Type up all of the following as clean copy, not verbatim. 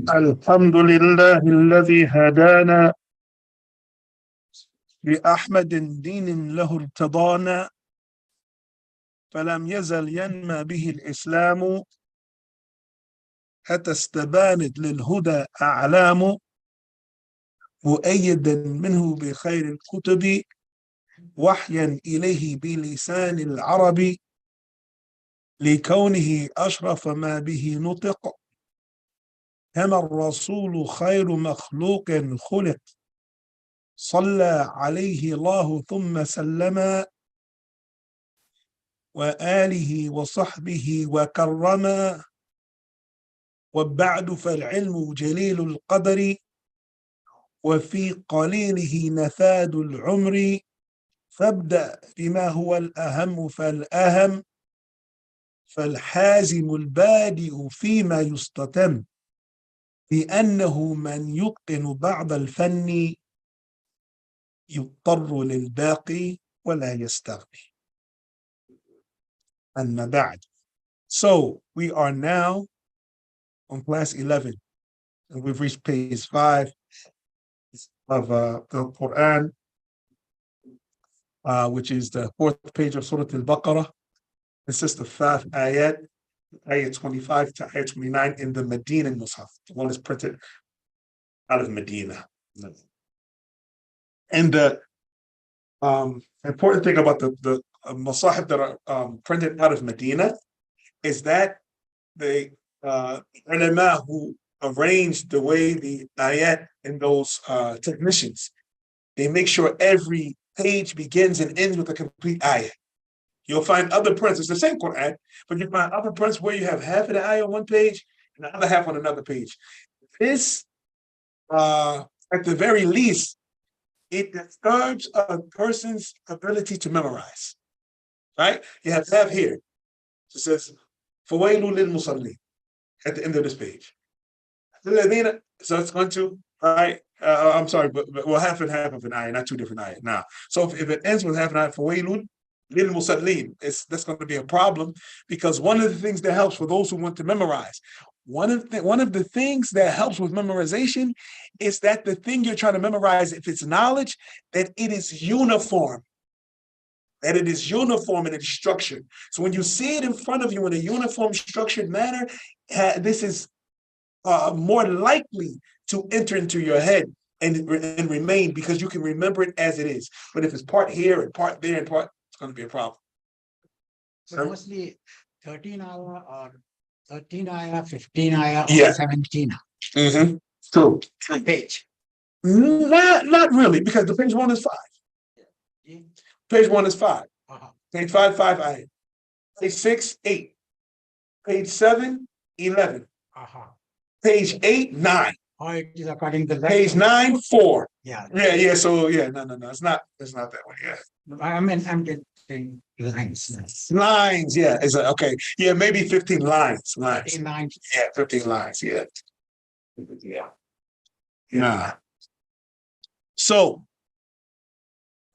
الحمد لله الذي هدانا لأحمد دين له ارتضانا فلم يزل ينمى به الإسلام حتى استبانت للهدى أعلام مؤيدا منه بخير الكتب وحيا إليه بلسان العرب لكونه أشرف ما به نطق كما الرسول خير مخلوق خلق صلى عليه الله ثم سلم وآله وصحبه وكرما وبعد فالعلم جليل القدر وفي قليله نفاد العمر فابدأ بما هو الأهم فالأهم فالحازم البادئ فيما يستتم لأنه من يتقن بعض الفن يضطر للباقي ولا يستغني. أما بعد. So we are now on class 11 and we've reached page 5 of the Qur'an, which is the 4th page of Surah Al-Baqarah. It consists of 5 ayat, ayat 25 to ayat 29 in the Medina Mus'haf. The one is printed out of Medina. And the important thing about the Mus'haf that are printed out of Medina is that the ulama who arranged the way the ayat and those technicians, they make sure every page begins and ends with a complete ayat. You'll find other prints, it's the same Qur'an, but you find other prints where you have half of the ayat on one page and the other half on another page. This, at the very least, it disturbs a person's ability to memorize, right? You have half here. It says, فَوَيْلٌ لِلْمُصَلِّينَ at the end of this page. So it's going to, right? I'm sorry, but well, half and half of an ayah, not two different ayahs. Now, so if it ends with half an ayah, فَوَيْلٌ لِلْمُصَلِّينَ, that's going to be a problem because one of the things that helps for those who want to memorize, one of the things that helps with memorization is that the thing you're trying to memorize, if it's knowledge, that it is uniform. That it is uniform and it's structured. So when you see it in front of you in a uniform, structured manner, this is more likely to enter into your head and remain because you can remember it as it is. But if it's part here and part there and part, it's going to be a problem. So mostly 13 hour or 13 ayah, 15 ayah, Yeah. or 17 Mm-hmm. So page. Not really, because the page 1 is 5. Yeah. Page 1 is 5. Page 5, 5 ayah. Page 6, 8. Page 7, 11. Page 8, 9. Oh, it is according to that. Page 9, 4. Yeah. Yeah. So yeah, no. It's not that way. Yeah. I mean, I'm getting lines. Lines, yeah. Is okay. Yeah, maybe 15 lines. 15 lines. Yeah, 15 lines. Yeah. Yeah. So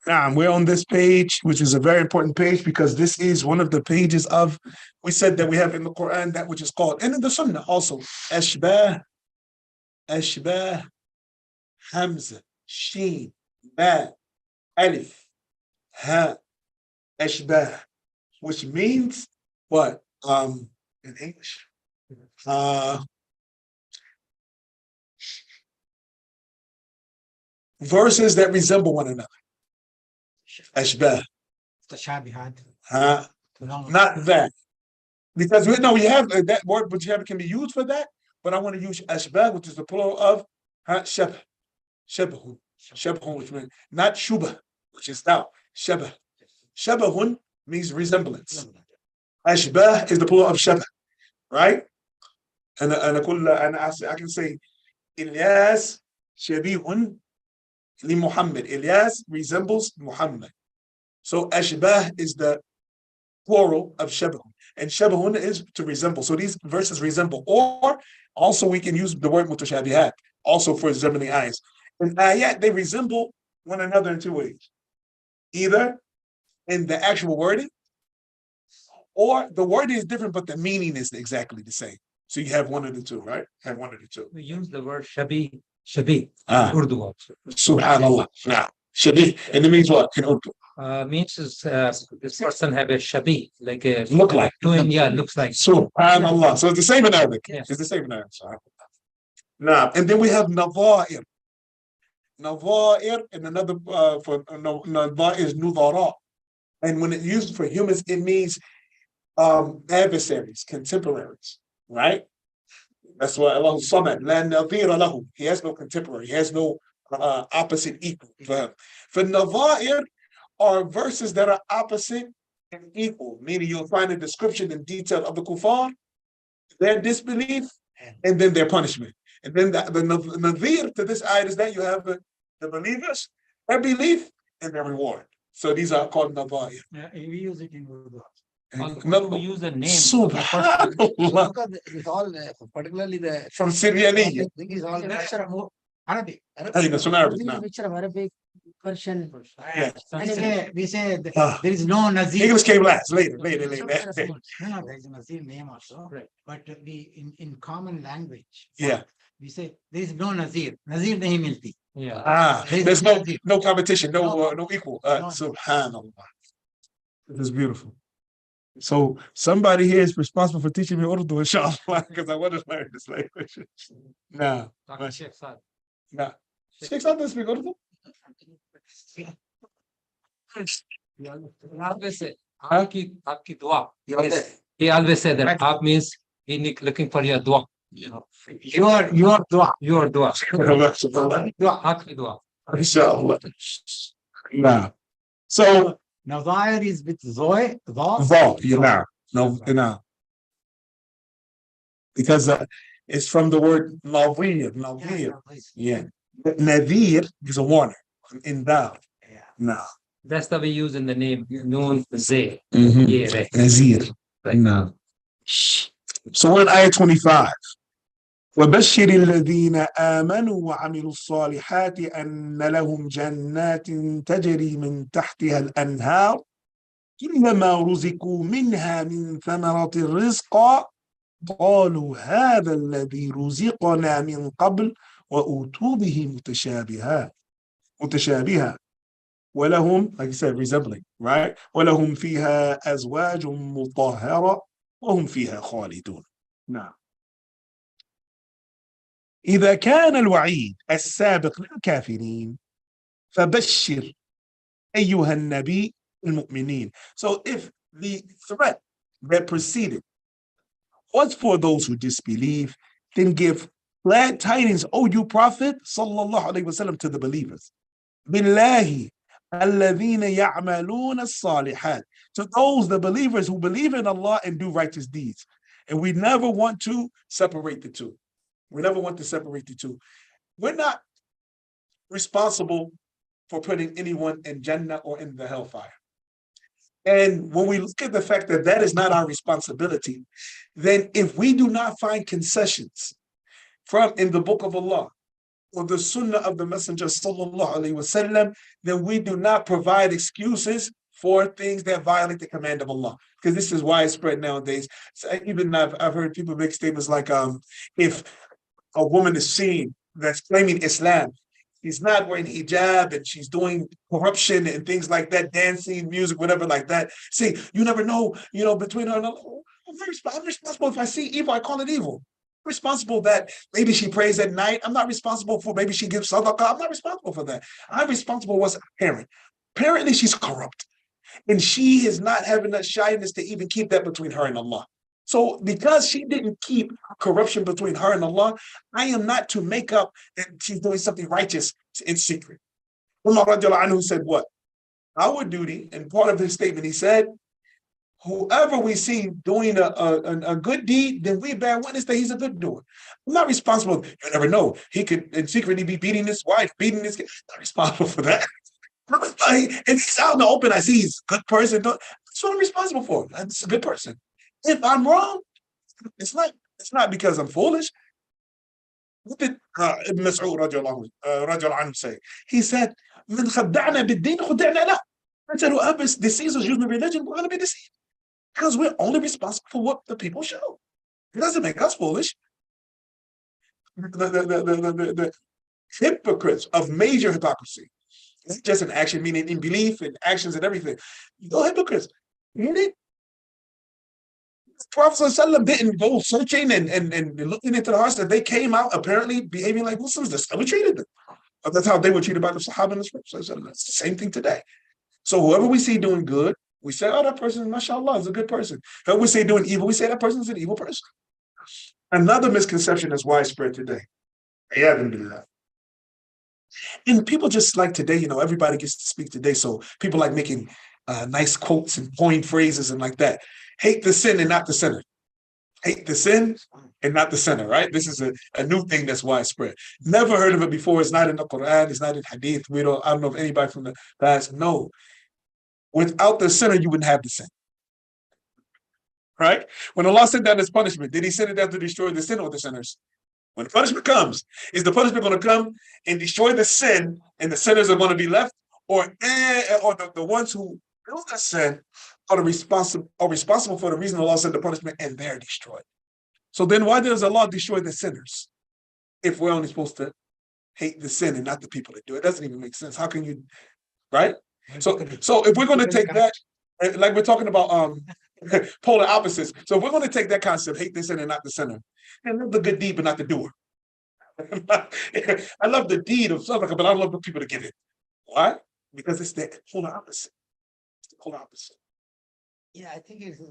we're on this page, which is a very important page because this is one of the pages of, we said that we have in the Quran that which is called, and in the Sunnah also, Ashbah, Hamza, Sheen, Ba, Alif, Ha, Ashbah, which means what? In English? Verses that resemble one another. Ashbah. Not that. Because we have that word, but can be used for that, but I want to use ashbah, which is the plural of shabh, shabhun, which means not shubah, which is doubt. Shabahun means resemblance. Ashbah is the plural of shabah, right? And I can say Ilyas shabihun li Muhammad. Ilyas resembles Muhammad. So ashbah is the plural of shabahun, and shabahun is to resemble. So these verses resemble, or also we can use the word mutashabihat also for resembling ayahs. And ayat, they resemble one another in two ways: either in the actual wording, or the wording is different, but the meaning is exactly the same. So you have one of the two, right? Have one of the two. We use the word shabi in Urdu also. Subhanallah. Now, shabi, and it means what in Urdu? Means this person have a shabi, like a Look like. twin, looks like. Subhanallah. So it's the same in Arabic. Yes. It's the same in Arabic. Now, and then we have navair. Navair, and another for navair is nudara. And when it's used for humans, it means adversaries, contemporaries, right? That's why Allah Samad, la nadhira lahu. He has no contemporary, he has no opposite equal for him. For navair are verses that are opposite and equal, meaning you'll find a description in detail of the kuffar, their disbelief, and then their punishment. And then the nadhir to this ayat is that you have the believers, their belief, and their reward. So these are called navair. Yeah, we use it in Urdu. We use a name. Subhanallah. Because it's all, particularly the From Syrian. thing is all mixture of Arabic. I think that's from Arabic now. Mixture of Arabic, Persian. Yeah. We say there is no Nazir. English came last, later. No, there is a Nazir name also. Right. But we in common language. Yeah. We say there is no Nazir. Nazir nahi milti. Yeah. There's no competition, no equal. Subhanallah. This is beautiful. So somebody here is responsible for teaching me Urdu, inshallah, because I want to learn this language. Nah. Sheikh Saad. Nah. Sheikh Saad doesn't speak Urdu? Always say, aapki dua. He always said that aap means he looking for your dua. Your dua. Your dua. Aapki dua. Inshallah. Nah. So Nazair is with Zoe. No. Because it's from the word Nadir. Yeah. Nadir is a warner in Dal. Yeah. No. That's the way used in the name Noon Zay. Nazir. No. So we're in ayah 25. وبشر الذين آمنوا وعملوا الصالحات أن لهم جنات تجري من تحتها الأنهار كلما رزقوا منها من ثمرة الرزق قالوا هذا الذي رزقنا من قبل وأوتوا به متشابها ولهم, like you said, resembling, right? ولهم فيها أزواج مطهرة وهم فيها خالدون. نعم. إذا كان الوعيد السابق للكافرين فبشر أيها النبي المؤمنين. So if the threat that preceded was for those who disbelieve, then give glad tidings, O you Prophet, sallallahu alaihi wasallam, to the believers. Billahi alladhina ya'maluna as-salihat. To those, the believers who believe in Allah and do righteous deeds. And we never want to separate the two. We never want to separate the two. We're not responsible for putting anyone in Jannah or in the hellfire. And when we look at the fact that that is not our responsibility, then if we do not find concessions from in the book of Allah or the sunnah of the Messenger sallallahu alaihi wasallam, then we do not provide excuses for things that violate the command of Allah. Because this is widespread nowadays. So even I've heard people make statements like, if a woman is seen that's claiming Islam, she's not wearing hijab and she's doing corruption and things like that, dancing, music, whatever like that. See, you never know, between her and Allah. I'm responsible if I see evil, I call it evil. I'm responsible that maybe she prays at night. I'm not responsible for maybe she gives sadaqah. I'm not responsible for that. I'm responsible as a parent. Apparently she's corrupt. And she is not having that shyness to even keep that between her and Allah. So because she didn't keep corruption between her and Allah, I am not to make up that she's doing something righteous in secret. Umar radiallahu anhu said what? Our duty, and part of his statement, he said, whoever we see doing a good deed, then we bear witness that he's a good doer. I'm not responsible. You never know. He could in secretly be beating his wife, beating his kid. I'm not responsible for that. And he's out in the open. I see he's a good person. That's what I'm responsible for. That's a good person. If I'm wrong, it's not because I'm foolish. What did Ibn Mas'ud radiallahu anhu say? He said, "من خدعنا بالدين خدعنا له." I said, whoever deceives us using religion, we're going to be deceived. Because we're only responsible for what the people show. It doesn't make us foolish. The hypocrites of major hypocrisy. It's just an action, meaning in belief and actions and everything. No hypocrites. The Prophet ﷺ didn't go searching and looking into the hearts, that they came out apparently behaving like Muslims. That's how we treated them. That's how they were treated by the Sahaba and the Prophet. It's the same thing today. So whoever we see doing good, we say, oh, that person, mashallah, is a good person. Whoever we say doing evil, we say that person is an evil person. Another misconception that's widespread today. And people just like today, everybody gets to speak today. So people like making nice quotes and coined phrases and like that. Hate the sin and not the sinner. Hate the sin and not the sinner, right? This is a new thing that's widespread. Never heard of it before. It's not in the Qur'an. It's not in Hadith. I don't know if anybody from the past. No. Without the sinner, you wouldn't have the sin. Right? When Allah sent down this punishment, did he send it down to destroy the sin or the sinners? When the punishment comes, is the punishment going to come and destroy the sin and the sinners are going to be left? Or the ones who do the sin are responsible for the reason Allah sent the punishment and they're destroyed. So then why does Allah destroy the sinners if we're only supposed to hate the sin and not the people that do it? It doesn't even make sense. How can you, right? So if we're going to take that, like we're talking about polar opposites. So if we're going to take that concept, hate the sin and not the sinner, and love the good deed but not the doer. I love the deed of sadaqah, but I don't love the people to give it. Why? Because it's the polar opposite. It's the polar opposite. Yeah, I think it's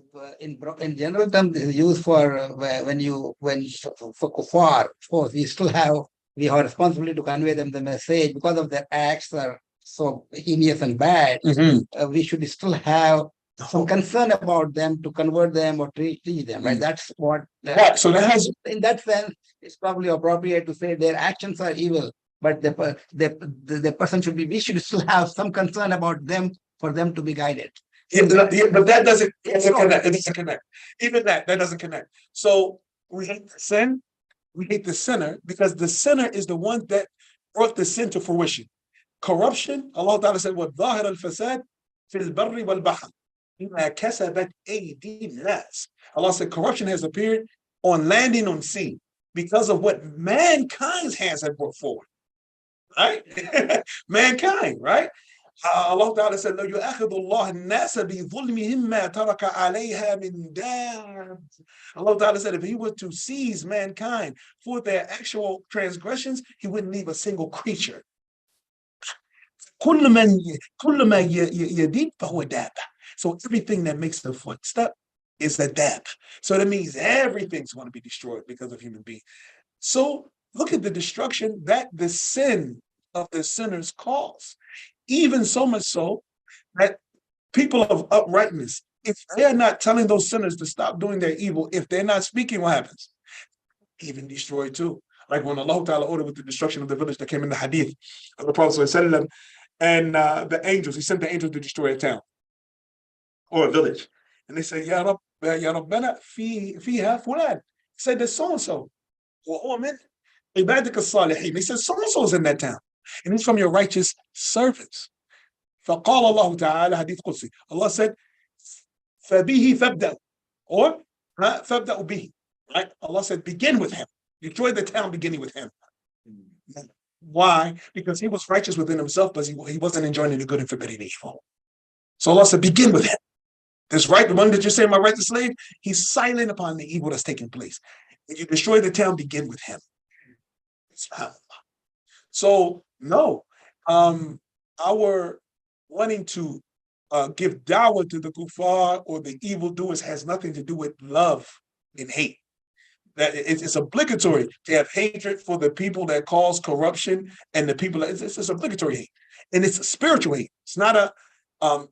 in general terms it's used for for kuffar. Of course, we have responsibility to convey them the message because of their acts are so heinous and bad. We should still have some concern about them to convert them or teach them. Right? That's what. Right. So that has, in that sense, it's probably appropriate to say their actions are evil, but the person should be. We should still have some concern about them for them to be guided. but that doesn't connect. It doesn't connect. Even that doesn't connect. So we hate the sin, we hate the sinner, because the sinner is the one that brought the sin to fruition. Corruption, Allah Ta'ala said, وَالظَّاهِرَ الْفَسَادِ فِي الْبَرِّ وَالْبَحْرِ بِمَا كَسَبَتْ أَيْدِي النَّاسِ. Allah said corruption has appeared on land and on sea because of what mankind's hands have brought forward. Right? Mankind, right? Allah Ta'ala said, لو يؤاخذ الله الناس بظلمهم ما ترك عليها من دابة. Allah Ta'ala said, if he were to seize mankind for their actual transgressions, he wouldn't leave a single creature. كل ما يديب فهو دابة. So everything that makes the footstep is a dab. So that means everything's going to be destroyed because of human beings. So look at the destruction that the sin of the sinners cause. Even so much so that people of uprightness, if they're not telling those sinners to stop doing their evil, if they're not speaking, what happens? Even destroyed too. Like when Allah Ta'ala ordered with the destruction of the village that came in the hadith of the Prophet ﷺ, and the angels, he sent the angels to destroy a town or a village. And they say, Ya Rabbana fiha fulan. He said, there's so-and-so. They said, so-and-so is in that town. And it's from your righteous servants. فقال الله تعالى حديث قدسي. Allah said, فبه فابدأ, or فابدأ به. Right? Allah said, begin with him. Destroy the town beginning with him. Why? Because he was righteous within himself, but he wasn't enjoying the good and forbidding evil. So Allah said, begin with him. This right, the one that you're saying, my righteous slave, he's silent upon the evil that's taking place. If you destroy the town, begin with him. So no, our wanting to give dawah to the kuffar or the evildoers has nothing to do with love in hate. That it's obligatory to have hatred for the people that cause corruption and the people that it's obligatory hate, and it's a spiritual hate. It's not a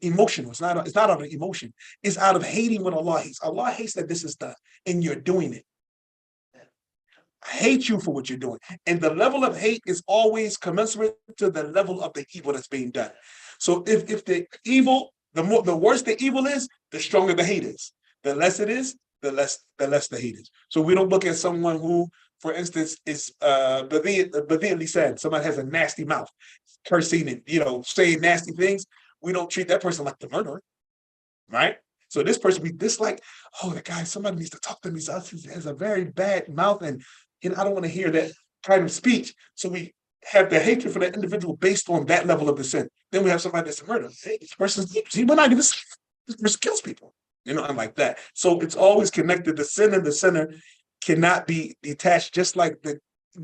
emotional. It's not out of emotion. It's out of hating what Allah hates. Allah hates that this is done, and you're doing it. I hate you for what you're doing, and the level of hate is always commensurate to the level of the evil that's being done. So if the evil, the worse the evil is, the stronger the hate is. The less it is, the less the hate is. So we don't look at someone who, for instance, is badiyatly said, somebody has a nasty mouth, cursing and saying nasty things. We don't treat that person like the murderer, right? So this person we dislike, oh, the guy, somebody needs to talk to him. He has a very bad mouth, and I don't want to hear that kind of speech. So we have the hatred for that individual based on that level of the sin. Then we have somebody that's a murderer. Hey, this person's we're not even this person kills people, and like that. So it's always connected. The sin and the sinner cannot be detached, just like the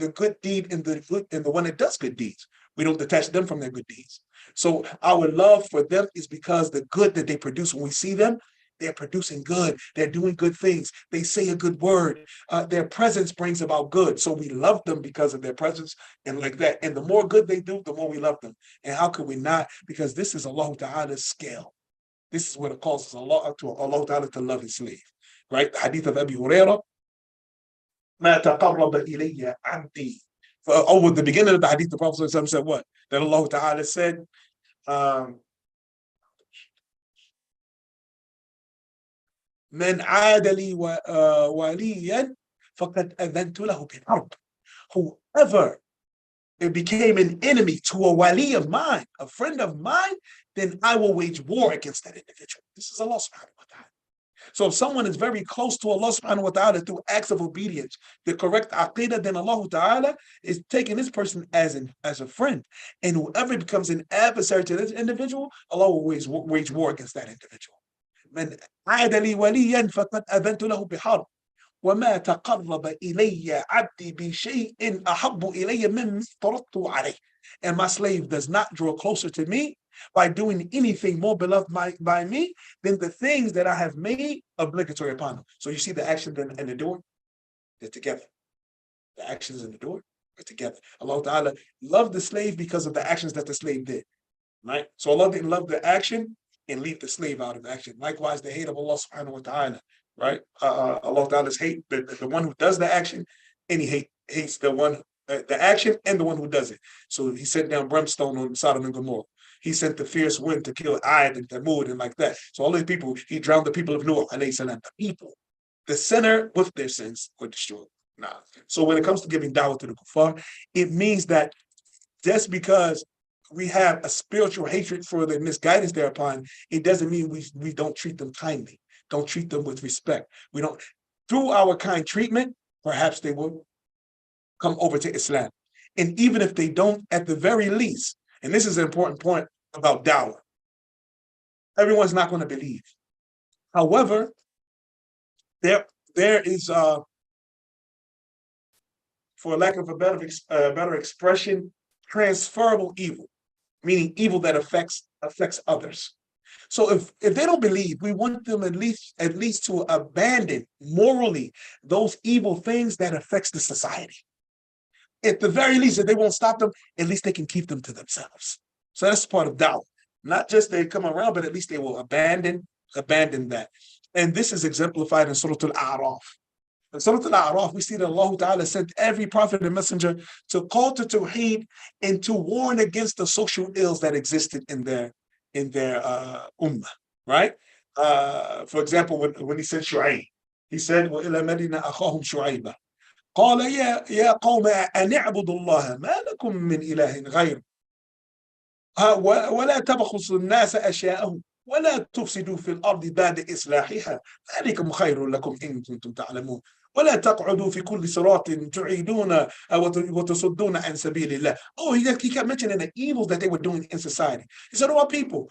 good deed and the one that does good deeds. We don't detach them from their good deeds. So our love for them is because the good that they produce, when we see them, they're producing good. They're doing good things. They say a good word. Their presence brings about good. So we love them because of their presence and like that. And the more good they do, the more we love them. And how could we not? Because this is Allah Ta'ala's scale. This is what it causes Allah Ta'ala to love his slave. Right? The hadith of Abi Hurairah. ما تقرب إلي عبدي. Over the beginning of the hadith, the Prophet said what? That Allah Ta'ala said, من عاد لي وليا فقد أذنت له بالحرب. Whoever became an enemy to a wali of mine, a friend of mine, then I will wage war against that individual. This is Allah subhanahu wa ta'ala. So if someone is very close to Allah subhanahu wa ta'ala through acts of obedience, the correct aqidah, then Allah ta'ala is taking this person as a friend. And whoever becomes an adversary to this individual, Allah will wage war against that individual. من عاد لي وليا فقد أذنت له بحرب وما تقرب إلي عبدي بشيء أحب إلي مما افترضت عليه. And my slave does not draw closer to me by doing anything more beloved by me than the things that I have made obligatory upon him. So you see the action and the door, they're together. The actions and the door are together. Allah Ta'ala loved the slave because of the actions that the slave did. Right? So Allah didn't love the action and leave the slave out of action. Likewise, the hate of Allah subhanahu wa ta'ala. Right? Allah Ta'ala's hate the one who does the action, and he hates the one the action and the one who does it. So he sent down brimstone on Sodom and Gomorrah. He sent the fierce wind to kill Ad and Thamud and like that. So all these people, he drowned the people of Noah, alayhi salam. The people, the sinner with their sins were destroyed. Nah. So when it comes to giving dawah to the kuffar, it means that just because we have a spiritual hatred for the misguidance thereupon, it doesn't mean we don't treat them kindly, don't treat them with respect. We don't, through our kind treatment, perhaps they will come over to Islam. And even if they don't, at the very least, and this is an important point about dawah, everyone's not going to believe. However, there is, for lack of a better expression, transferable evil, meaning evil that affects others. So if they don't believe, we want them at least to abandon morally those evil things that affects the society. At the very least, if they won't stop them, at least they can keep them to themselves. So that's part of dawah. Not just they come around, but at least they will abandon that. And this is exemplified in Surah Al-A'raf. In Surah Al-A'raf, we see that Allah Ta'ala sent every prophet and messenger to call to Tawheed and to warn against the social ills that existed in their ummah, right? For example, when he sent Shu'aib, he said, وَإِلَى مَدِينَ أَخَاهُمْ شُعَيْبًا قال يا قوم أن اعبدوا الله ما لكم من إله غيره ولا تبخسوا الناس أشياءهم ولا تفسدوا في الأرض بعد إصلاحها ذلكم خير لكم إن كنتم تعلمون ولا تقعدوا في كل صراط تعيدون وتصدون عن سبيل الله. Oh, he kept mentioning the evils that they were doing in society. He said, oh, people,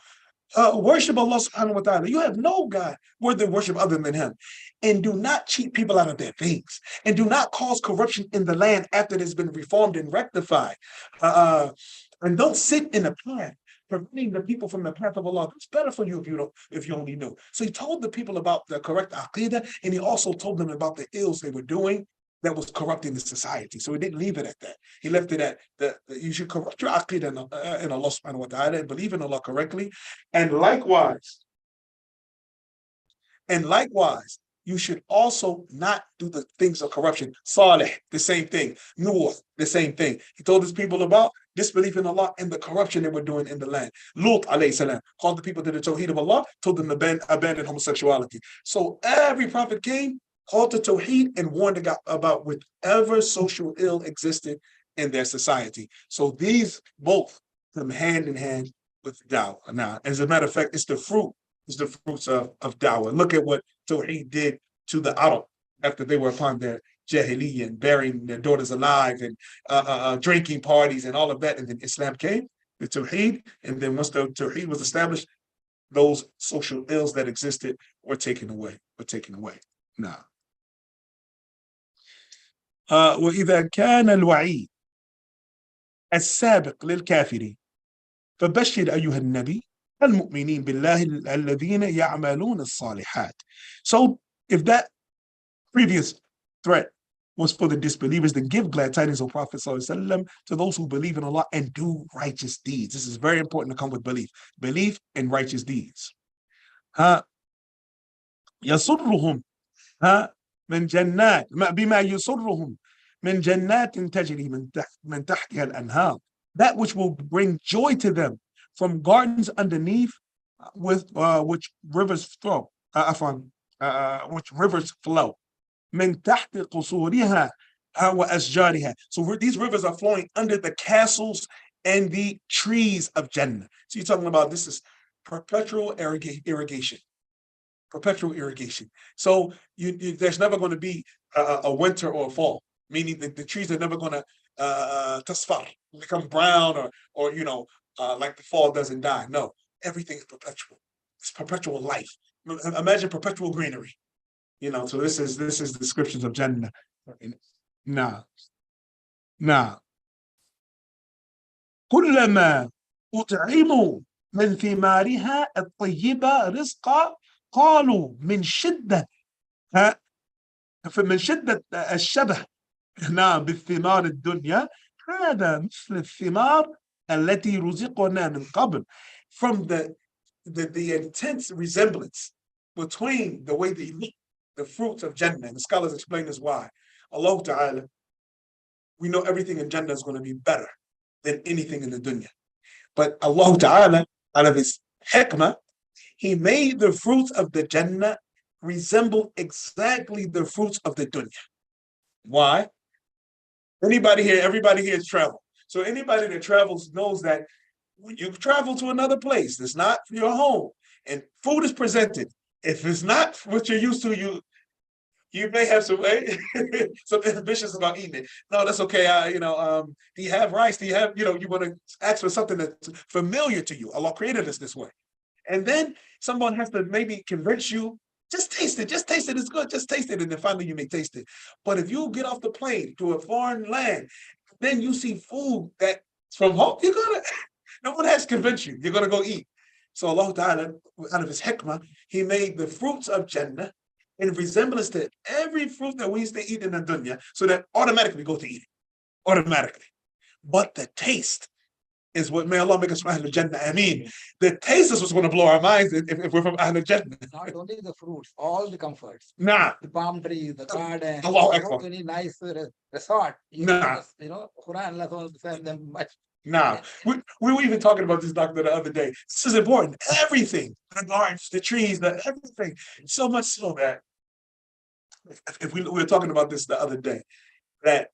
worship Allah subhanahu wa ta'ala. You have no God worthy of worship other than him. And do not cheat people out of their things. And do not cause corruption in the land after it has been reformed and rectified. And don't sit in the path preventing the people from the path of Allah. It's better for you if you only knew. So he told the people about the correct aqidah, and he also told them about the ills they were doing that was corrupting the society. So he didn't leave it at that. He left it at that you should corrupt your aqidah in Allah subhanahu wa ta'ala and believe in Allah correctly. And likewise, you should also not do the things of corruption. Salih, the same thing. Nuh, the same thing. He told his people about disbelief in Allah and the corruption they were doing in the land. Lut alayhi salam called the people to the tawheed of Allah, told them to abandon homosexuality. So every prophet came, called to tawheed, and warned about whatever social ill existed in their society. So these both come hand in hand with da'wah. Now, as a matter of fact, it's the fruits of da'wah. Look at what Tawheed did to the Arab after they were upon their jahiliyyah and burying their daughters alive and drinking parties and all of that. And then Islam came, the Tawheed, and then once the Tawheed was established, those social ills that existed were taken away. Now, وإذا كان الوعيد السابق للكافرين فبشر أيها النبي المؤمنين بالله الذين يعملون الصالحات. So if that previous threat was for the disbelievers, then give glad tidings, O Prophet ﷺ, to those who believe in Allah and do righteous deeds. This is very important to come with belief and righteous deeds. يسرهم من جنات بما يسرهم من جنات تجري من تحتها الأنهار, that which will bring joy to them from gardens underneath with which rivers flow. Which rivers flow. من تحت قصورها وأشجارها. So these rivers are flowing under the castles and the trees of Jannah. So you're talking about this is perpetual irrigation. Perpetual irrigation. So there's never going to be a winter or a fall, meaning that the trees are never going to tasfar, become brown or like the fall doesn't die. No, everything is perpetual. It's perpetual life. Imagine perpetual greenery. So this is the descriptions of Jannah. Now, كلما أطعموا من ثمارها الطيبة رزقا قالوا من شدة الشبه بالثمار الدنيا هذا مثل الثمار التي رزقنا من قبل. From the intense resemblance between the way they eat the fruits of Jannah, and the scholars explain this why. Allah Ta'ala, we know everything in Jannah is going to be better than anything in the dunya. But Allah Ta'ala, out of his hikmah, he made the fruits of the Jannah resemble exactly the fruits of the dunya. Why? Everybody here has traveled. So anybody that travels knows that when you travel to another place, it's not your home, and food is presented. If it's not what you're used to, you may have some ambitions about eating it. No, that's okay. Do you have rice? Do you have, you want to ask for something that's familiar to you. Allah created us this way. And then someone has to maybe convince you, just taste it, it's good, just taste it, and then finally you may taste it. But if you get off the plane to a foreign land, then you see food that's from home, no one has to convince you, you're gonna go eat. So Allah Ta'ala, out of his hikmah, he made the fruits of Jannah in resemblance to every fruit that we used to eat in the dunya, so that automatically we go to eat it, automatically. But the taste is what, may Allah make us from Ahlul Jannah. I mean, the taste is what's going to blow our minds if we're from Ahlul Jannah. Not only the fruits, all the comforts. Nah. The palm trees, the garden, any nice resort. Qur'an, Allah send them much. Nah. We were even talking about this, doctor, the other day. This is important. Everything, the gardens, the trees, everything. So much so that if we were talking about this the other day, that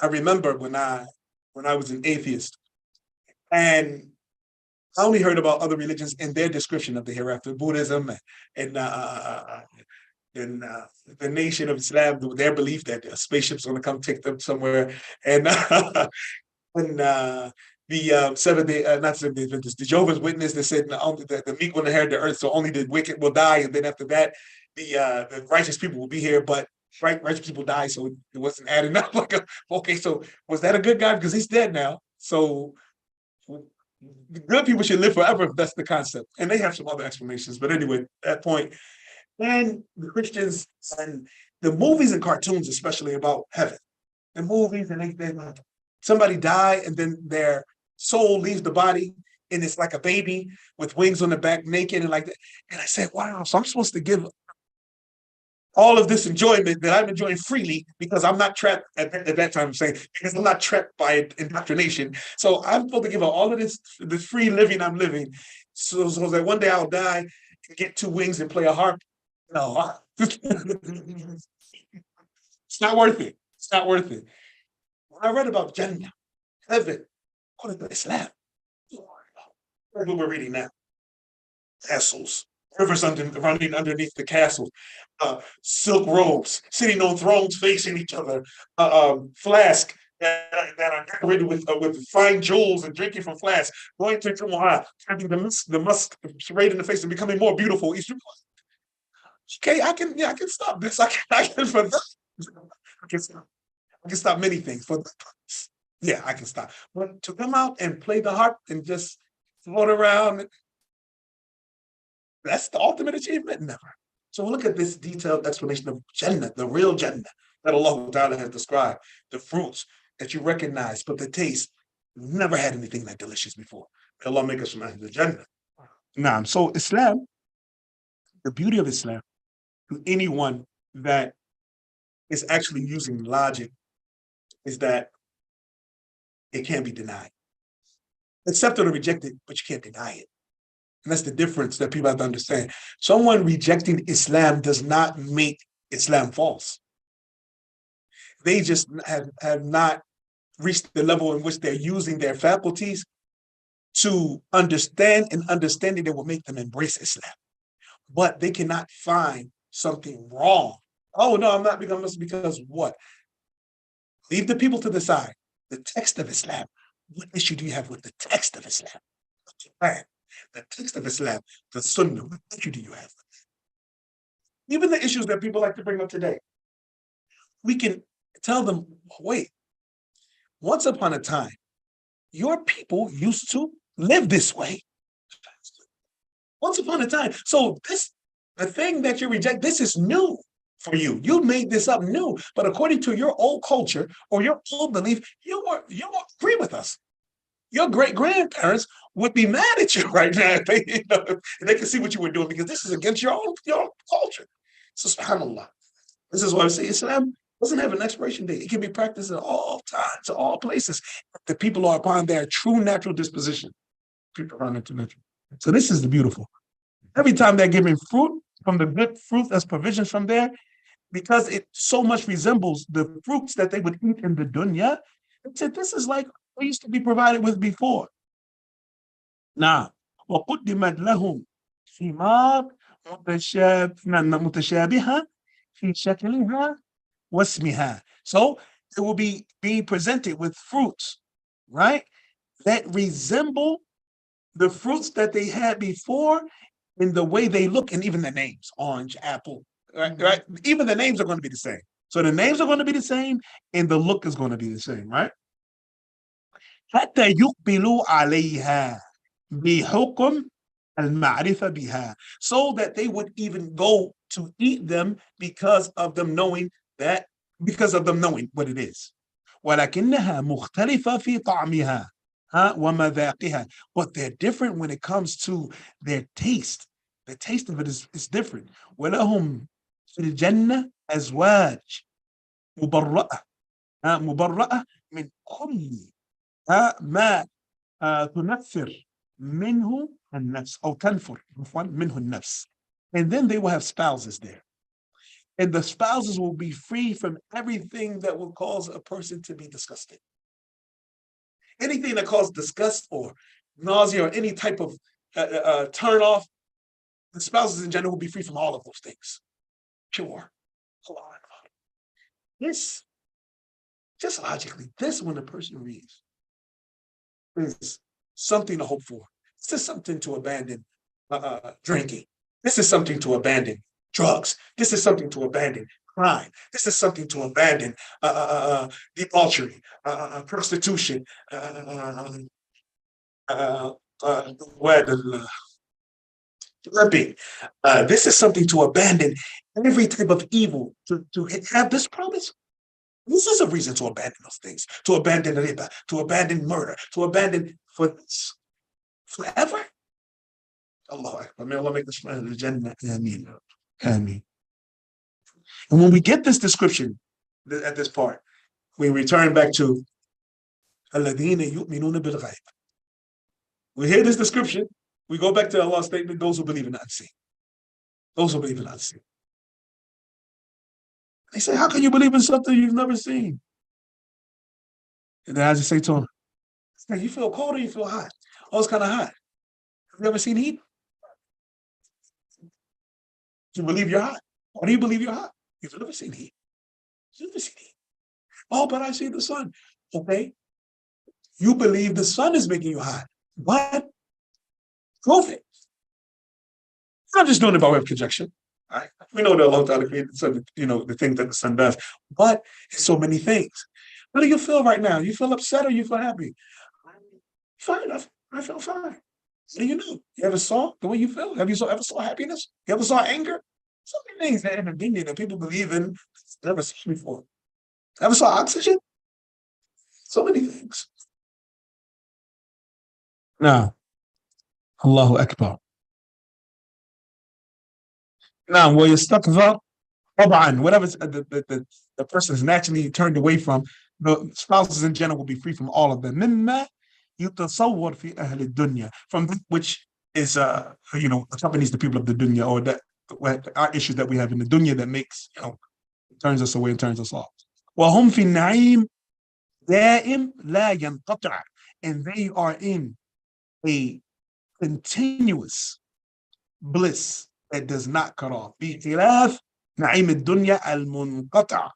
I remember when I was an atheist, and I only heard about other religions and their description of the hereafter, Buddhism and the nation of Islam, their belief that a spaceship's going to come take them somewhere, and the Seventh-day, not Seventh-day Adventists, the Jehovah's Witness, they said only the meek will inherit the earth, so only the wicked will die, and then after that, the righteous people will be here, but righteous people die, so it wasn't adding up. Okay, so was that a good guy? Because he's dead now. So the good people should live forever if that's the concept. And they have some other explanations. But anyway, that point. And the Christians and the movies and cartoons, especially about heaven. The movies and they somebody die and then their soul leaves the body and it's like a baby with wings on the back, naked and like that. And I said, wow, so I'm supposed to give all of this enjoyment that I'm enjoying freely because I'm not trapped at that time. I'm saying because I'm not trapped by indoctrination. So I'm supposed to give up all of this free living I'm living, so that one day I'll die and get two wings and play a harp. No, it's not worth it. It's not worth it. When I read about Jannah, heaven, according to Islam, what we're reading now, castles, rivers running underneath the castles, silk robes, sitting on thrones facing each other, flasks that are decorated with fine jewels and drinking from flasks, going to Jumu'ah, having the musk sprayed in the face and becoming more beautiful. Okay, I can stop this. I can for that. I can stop many things for that. Yeah, I can stop. But to come out and play the harp and just float around, that's the ultimate achievement. Never. So look at this detailed explanation of Jannah, the real Jannah that Allah Ta'ala has described, the fruits that you recognize, but the taste, never had anything that delicious before. May Allah make us from the Jannah. Now, so Islam, the beauty of Islam, to anyone that is actually using logic, is that it can't be denied. Accept it or reject it, but you can't deny it. And that's the difference that people have to understand. Someone rejecting Islam does not make Islam false. They just have not reached the level in which they're using their faculties to understand, and understanding that will make them embrace Islam. But they cannot find something wrong. Oh, no, I'm not because what? Leave the people to the side. The text of Islam. What issue do you have with the text of Islam? The text of Islam, the Sunnah, what issue do you have? Even the issues that people like to bring up today, we can tell them, wait, once upon a time, your people used to live this way. Once upon a time. So the thing that you reject, this is new for you. You made this up new, but according to your old culture or your old belief, you won't agree with us. Your great-grandparents would be mad at you right now if they can see what you were doing, because this is against your own culture. So subhanAllah. This is why I say Islam doesn't have an expiration date. It can be practiced at all times, all places. The people are upon their true natural disposition. People are natural. So this is the beautiful. Every time they're giving fruit from the good fruit, that's provisions from there, because it so much resembles the fruits that they would eat in the dunya. They said this is like we used to be provided with before. Now, وَقُدِّمَتْ لَهُمْ ثِمَارٌ مُتَشَابِهَةٌ فِي شَكْلِهَا وَاسْمِهَا. So it will be presented with fruits, right, that resemble the fruits that they had before in the way they look, and even the names, orange, apple, right? Even the names are going to be the same. So the names are going to be the same, and the look is going to be the same, right? حتى يقبلوا عليها بحكم المعرفة بها, so that they would even go to eat them because of them knowing what it is. ولكنها مختلفة في طعمها ومذاقها, but they're different when it comes to their taste. The taste of it is different. ولهم في الجنة أزواج مبرأة من كل ما تنفر منه النفس أو تنفر منه النفس. And then they will have spouses there. And the spouses will be free from everything that will cause a person to be disgusted. Anything that causes disgust or nausea or any type of turn off, the spouses in general will be free from all of those things. Pure. This, just logically, this when a person reads is something to hope for. This is something to abandon drinking. This is something to abandon drugs. This is something to abandon crime. This is something to abandon debauchery, prostitution, word this is something to abandon every type of evil, to have this promise. This is a reason to abandon those things, to abandon riba, to abandon murder, to abandon for this forever. Allah Akbar. May Allah make this man in the Jannah. Ameen. Ameen. And when we get this description at this part, we return back to الَّذِينَ يُؤْمِنُونَ بِالْغَيْبِ. We hear this description, we go back to Allah's statement, those who believe in the unseen. Those who believe in the unseen. They say, how can you believe in something you've never seen? And then I just say to him, hey, you feel cold or you feel hot? Oh, it's kind of hot. Have you ever seen heat? Do you believe you're hot? Why do you believe you're hot? You've never seen heat. You've never seen heat. Oh, but I see the sun. Okay. You believe the sun is making you hot. What? Prove it. I'm just doing it by way of projection. Right? We know that Allah Ta'ala created the sun, the things that the sun does, but it's so many things. What do you feel right now? You feel upset or you feel happy? Fine, I feel fine. What do you know? You ever saw the way you feel? Have you ever saw happiness? You ever saw anger? So many things that in the dunya that people believe in, never seen before. Ever saw oxygen? So many things. Now, Allahu Akbar. Now, where you're stuck about, whatever the person is naturally turned away from, the spouses in general will be free from all of them. مما يتصور في أهل الدنيا, from which is accompanies the people of the dunya, or that our issues that we have in the dunya that makes turns us away and turns us off. وهم في النعيم دائم لا ينقطع, and they are in a continuous bliss that does not cut off. بخلاف نعيم الدنيا المنقطع.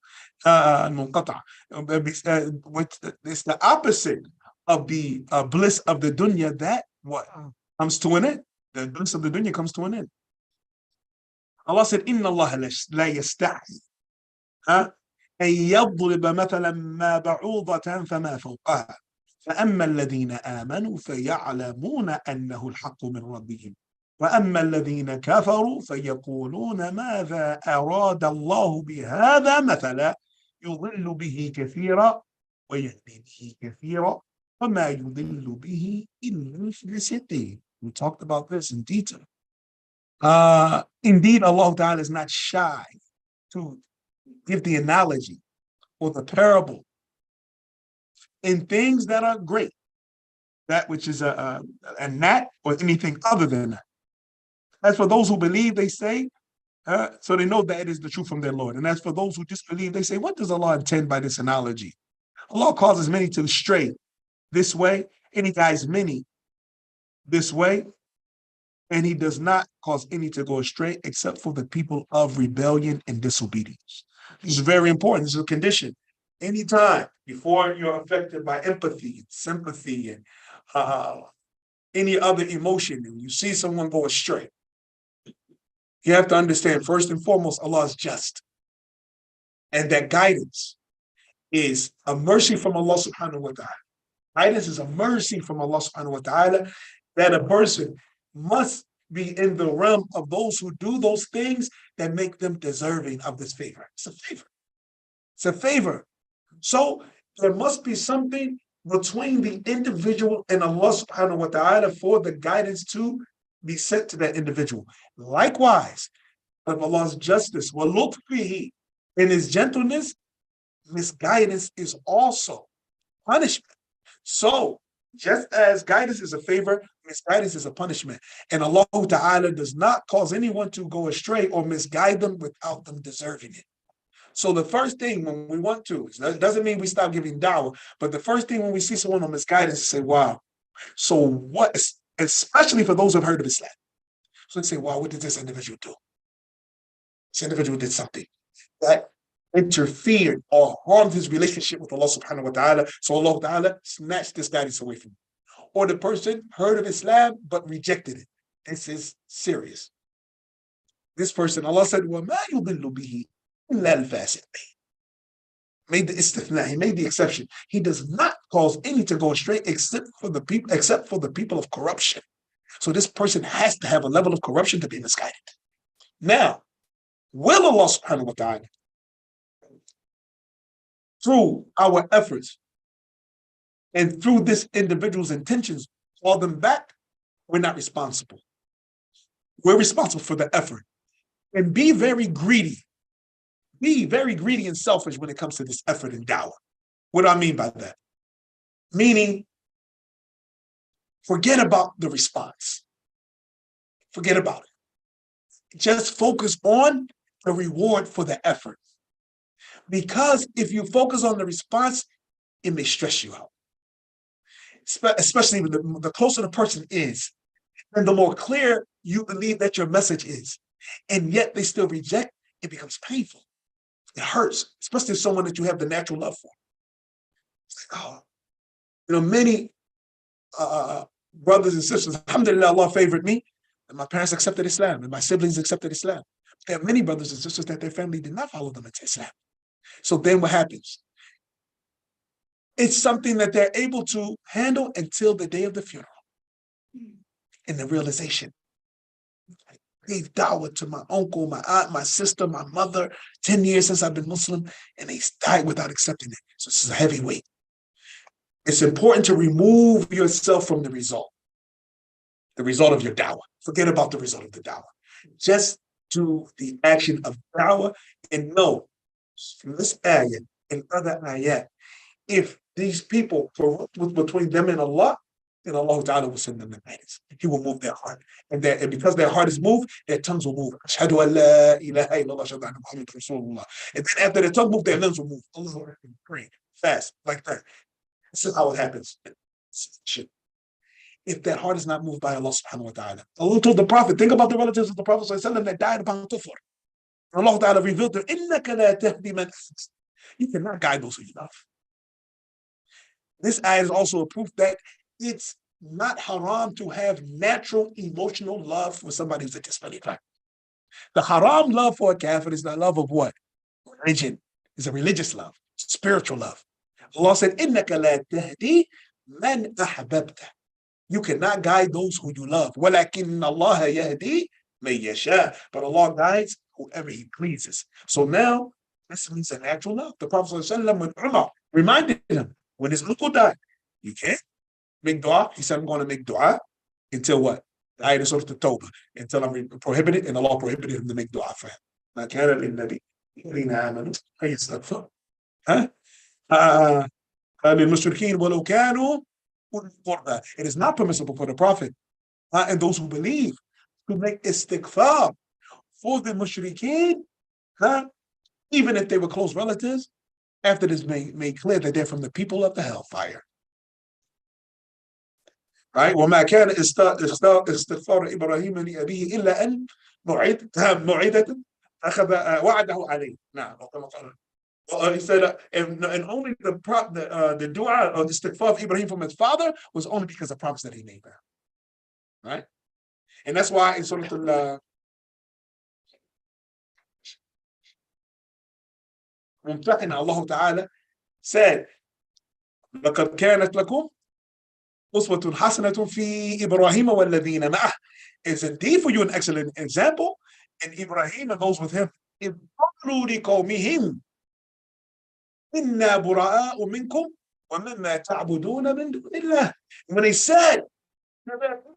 It's the opposite of the bliss of the dunya that what comes to an end. The bliss of the dunya comes to an end. Allah said, إن الله لا يستحي أن يضرب مثلا ما بعوضة فما فوقها فأما الذين آمنوا فيعلمون أنه الحق من ربهم وأما الذين كفروا فيقولون ماذا أراد الله بهذا مثلا يضل به كثيرا ويهدي به كثيرا وما يضل به إلا الفاسقين. We talked about this in detail. Indeed, Allah Ta'ala is not shy to give the analogy or the parable in things that are great, that which is a gnat or anything other than that. As for those who believe, they say, so they know that it is the truth from their Lord. And as for those who disbelieve, they say, what does Allah intend by this analogy? Allah causes many to stray this way, and He guides many this way, and He does not cause any to go astray except for the people of rebellion and disobedience. This is very important. This is a condition. Anytime before you're affected by empathy, sympathy, and any other emotion, and you see someone go astray, you have to understand, first and foremost, Allah is just. And that guidance is a mercy from Allah subhanahu wa ta'ala. Guidance is a mercy from Allah subhanahu wa ta'ala, that a person must be in the realm of those who do those things that make them deserving of this favor. It's a favor. It's a favor. So there must be something between the individual and Allah subhanahu wa ta'ala for the guidance to be sent to that individual. Likewise, of Allah's justice, وَلُطْفِهِ, in His gentleness, misguidance is also punishment. So, just as guidance is a favor, misguidance is a punishment. And Allah Ta'ala does not cause anyone to go astray or misguide them without them deserving it. So the first thing when we want to, that doesn't mean we stop giving da'wah, but the first thing when we see someone on misguidance, say, wow, so what, especially for those who have heard of Islam. So they say, wow, what did this individual do? This individual did something that interfered or harmed his relationship with Allah subhanahu wa ta'ala. So Allah Ta'ala snatched this guidance away from him. Or the person heard of Islam but rejected it. This is serious. This person, Allah said, وَمَا يُضِلُّ بِهِ إِلَّا الْفَاسِقِينَ. made the istithna, he made the exception. He does not cause any to go astray except for the people of corruption. So this person has to have a level of corruption to be misguided. Now, will Allah subhanahu wa ta'ala, through our efforts and through this individual's intentions, call them back? We're not responsible. We're responsible for the effort. And be very greedy. Be very greedy and selfish when it comes to this effort in dawah. What do I mean by that? Meaning, forget about the response. Forget about it. Just focus on the reward for the effort. Because if you focus on the response, it may stress you out. Especially when the closer the person is, and the more clear you believe that your message is, and yet they still reject, it becomes painful. It hurts, especially if someone that you have the natural love for. It's like, oh, many brothers and sisters, alhamdulillah, Allah favored me, and my parents accepted Islam, and my siblings accepted Islam. There are many brothers and sisters that their family did not follow them into Islam. So then what happens? It's something that they're able to handle until the day of the funeral. And the realization, I gave dawah to my uncle, my aunt, my sister, my mother, 10 years since I've been Muslim, and they died without accepting it. So this is a heavy weight. It's important to remove yourself from the result of your dawah. Forget about the result of the dawah. Just do the action of dawah and know from this ayat and other ayat, if these people corrupt between them and Allah, then Allah Ta'ala will send them the guidance. He will move their heart. And because their heart is moved, their tongues will move. Ashhadu an la ilaha illallah, ashhadu anna Muhammadan Rasulullah. And then after their tongue move, their limbs will move. Allah, pray, fast, like that. This is how it happens. If that heart is not moved by Allah subhanahu wa ta'ala. Allah told the Prophet, think about the relatives of the Prophet that died upon kufr. Allah Ta'ala revealed to him, you cannot guide those who you love. This ayah is also a proof that it's not haram to have natural emotional love for somebody who's a disbeliever. The haram love for a kafir is the love of what? Religion. It's a religious love, spiritual love. Allah said, إِنَّكَ لَا تَهْدِي مَنْ أَحْبَبْتَ. You cannot guide those who you love. وَلَكِنَّ اللَّهَ يَهْدِي مَنْ يَشَاءُ. But Allah guides whoever He pleases. So now, this means a natural love. The Prophet ﷺ, when Umar reminded him, when his uncle died, you can't make dua. He said, I'm going to make dua until what? The ayat is Surah At-Tawbah. Until I'm prohibited, and Allah prohibited him to make dua for him. مَا كَانَ لِلنَّبِيِّ الَّذِينَ آمَنُوا أَن يَسْتَغْفِرُوا لِلْمُشْرِكِينَ وَلَوْ كَانُوا أُولِي الْقُرْبَى. It is not permissible for the Prophet and those who believe to make istighfar for the mushrikeen, even if they were close relatives, after this made clear that they're from the people of the hellfire. Right? وَمَا كَانَ إِسْتِغْفَارُ إِبْرَاهِيمَ لِأَبِيهِ إِلَّا أَنْ مُوعِدَةً أَخَذَ وَعَدَهُ عَلَيْهِ. He said, and only the dua or the istighfar of Ibrahim from his father was only because of the promise that he made there. Right? And that's why in Surah Al-Mumtahina, Allah Ta'ala said, لَقَدْ كَانَتْ لَكُمْ أُسْوَةٌ حَسَنَةٌ فِي إِبْرَاهِيمَ وَالَّذِينَ مَعَهُ. It's indeed for you an excellent example in Ibrahim and those with him. إِذْ قَالُوا لِقَوْمِهِمْ إِنَّا بُرَآءُ مِنْكُمْ وَمِمَّا تَعْبُدُونَ مِنْ دُونِ اللَّهِ. When they said,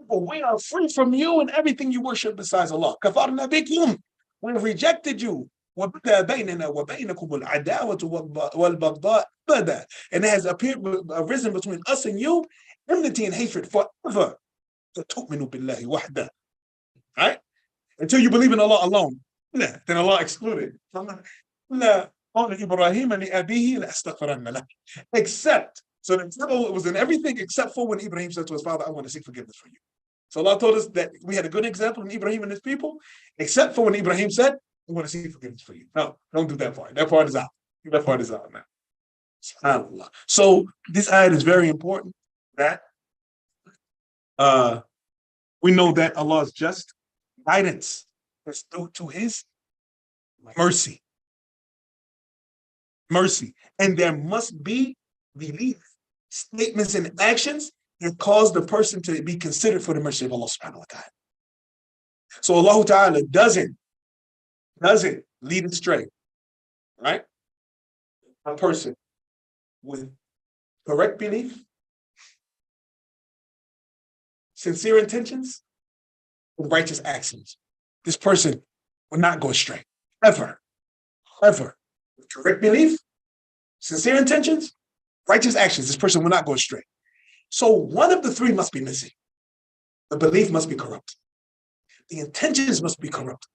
we are free from you and everything you worship besides Allah. كَفَرْنَا بِكُمْ. We've rejected you. وَبَدَا بَيْنَنَا وَبَيْنَكُمُ الْعَدَاوَةُ وَالْبَغْضَاءُ بَدَا. And it has arisen between us and you enmity and hatred forever. تُؤْمِنُوا بِاللَّهِ وَحْدَهُ. Right? Until you believe in Allah alone. Then Allah excluded. Except, so the example was in everything except for when Ibrahim said to his father, I want to seek forgiveness for you. So Allah told us that we had a good example in Ibrahim and his people, except for when Ibrahim said, I want to seek forgiveness for you. No, don't do that part. That part is out. That part is out now. SubhanAllah. So this ayat is very important that we know that Allah's just guidance is due to His mercy. mercy. And there must be belief, statements, and actions that cause the person to be considered for the mercy of Allah subhanahu wa ta'ala. So Allah ta'ala doesn't lead astray, right? A person with correct belief, sincere intentions, and righteous actions. This person will not go astray, ever. With correct belief, sincere intentions, righteous actions, this person will not go astray. So one of the three must be missing. The belief must be corrupt. The intentions must be corrupt,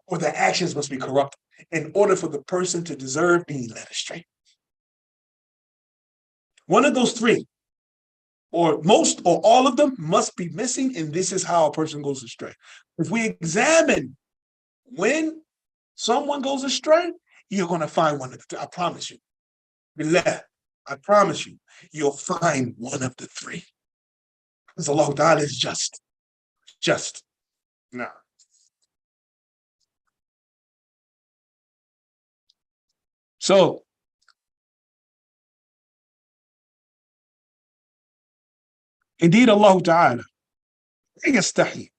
or the actions must be corrupt in order for the person to deserve being led astray. One of those three, or most or all of them, must be missing, and this is how a person goes astray. If we examine when someone goes astray, you're going to find one of the three. I promise you. Billah, I promise you, you'll find one of the three. Because Allah Ta'ala is just. Now, so indeed Allah Ta'ala يستحي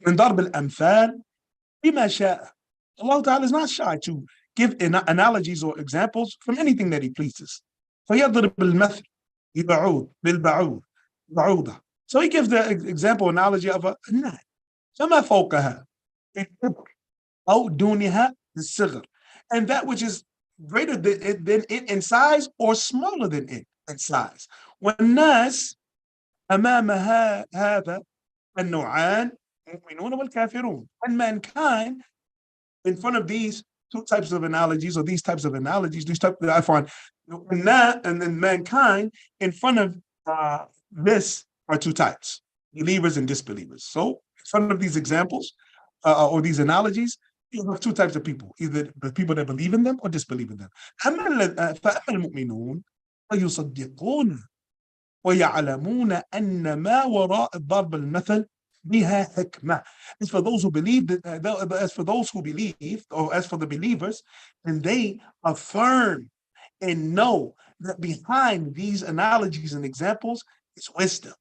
من ضرب الأمثال بما شاء. Allah Ta'ala is not shy to give analogies or examples from anything that He pleases. فيضرب المثل ببعوض بالبعوض بعوضة. So He gives the example analogy of a gnat. فما فوقها الكبر أو دونها الصغر. And that which is greater than it in size or smaller than it in size. والناس أمام هذا النوعان المؤمنون والكافرون. And mankind, in front of these two types of analogies, or these types of analogies, these types that I find, and then mankind, in front of this are two types, believers and disbelievers. So in front of these examples or these analogies, you have two types of people, either the people that believe in them or disbelieve in them. فأما المؤمنون فيصدقون ويعلمون أن ما وراء ضرب المثل بها حكمة. As for those who believe, or as for the believers, and they affirm and know that behind these analogies and examples is wisdom.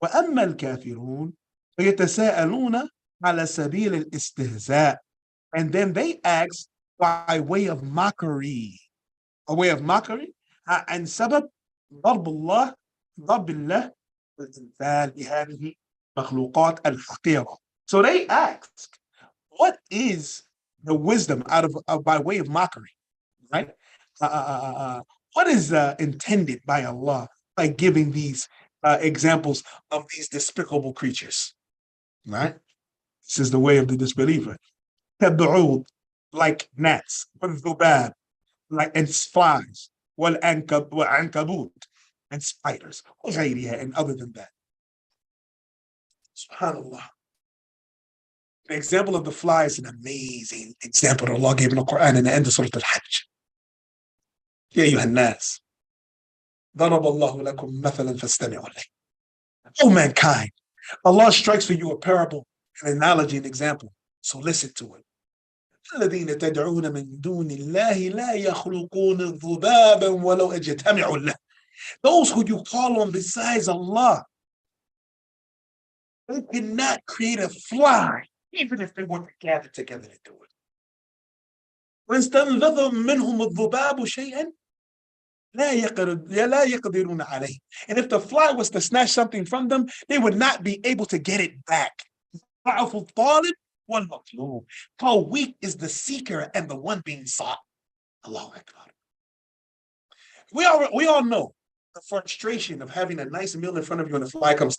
وأما الكافرون فيتساءلون على سبيل الاستهزاء. And then they ask by way of mockery, and سبب ضرب الله الإمثال لهذه المخلوقات الحقيرة. So they ask, what is the wisdom out of by way of mockery, right? What is intended by Allah by giving these examples of these despicable creatures, right? This is the way of the disbeliever. كالبعوض, like gnats, والذباب, like and flies, والعنكبوت, and spiders, and other than that. SubhanAllah. The example of the fly is an amazing example that Allah gave in the Qur'an in the end of Surah Al-Hajj. يا أيها الناس ضرب الله لكم مثلا فاستمعوا له. O mankind, Allah strikes for you a parable, an analogy, an example. So listen to it. الذين تدعون من دون الله لا يخلقون ذبابا ولو اجتمعوا له. Those who you call on besides Allah, they cannot create a fly, even if they were to gather together to do it. وَإِنْ مِنْهُمُ الذُّبَابُ شَيْئًا لا يقدرون عليه. And if the fly was to snatch something from them, they would not be able to get it back. ضعف الطالب والمطلوب. How weak is the seeker and the one being sought. Allahu Akbar. We all know the frustration of having a nice meal in front of you and the fly comes.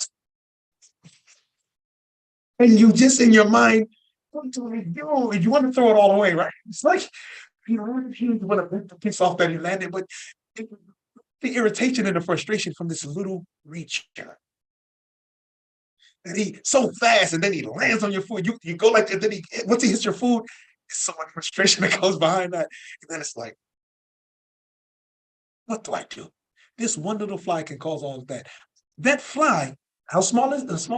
And you just in your mind, you want to throw it all away, right? It's like, you want to rip the piece off that you landed, but the irritation and the frustration from this little creature. And he so fast, and then he lands on your food. You go like that, then once he hits your food, it's so much frustration that goes behind that. And then it's like, what do I do? This one little fly can cause all of that. That fly, how small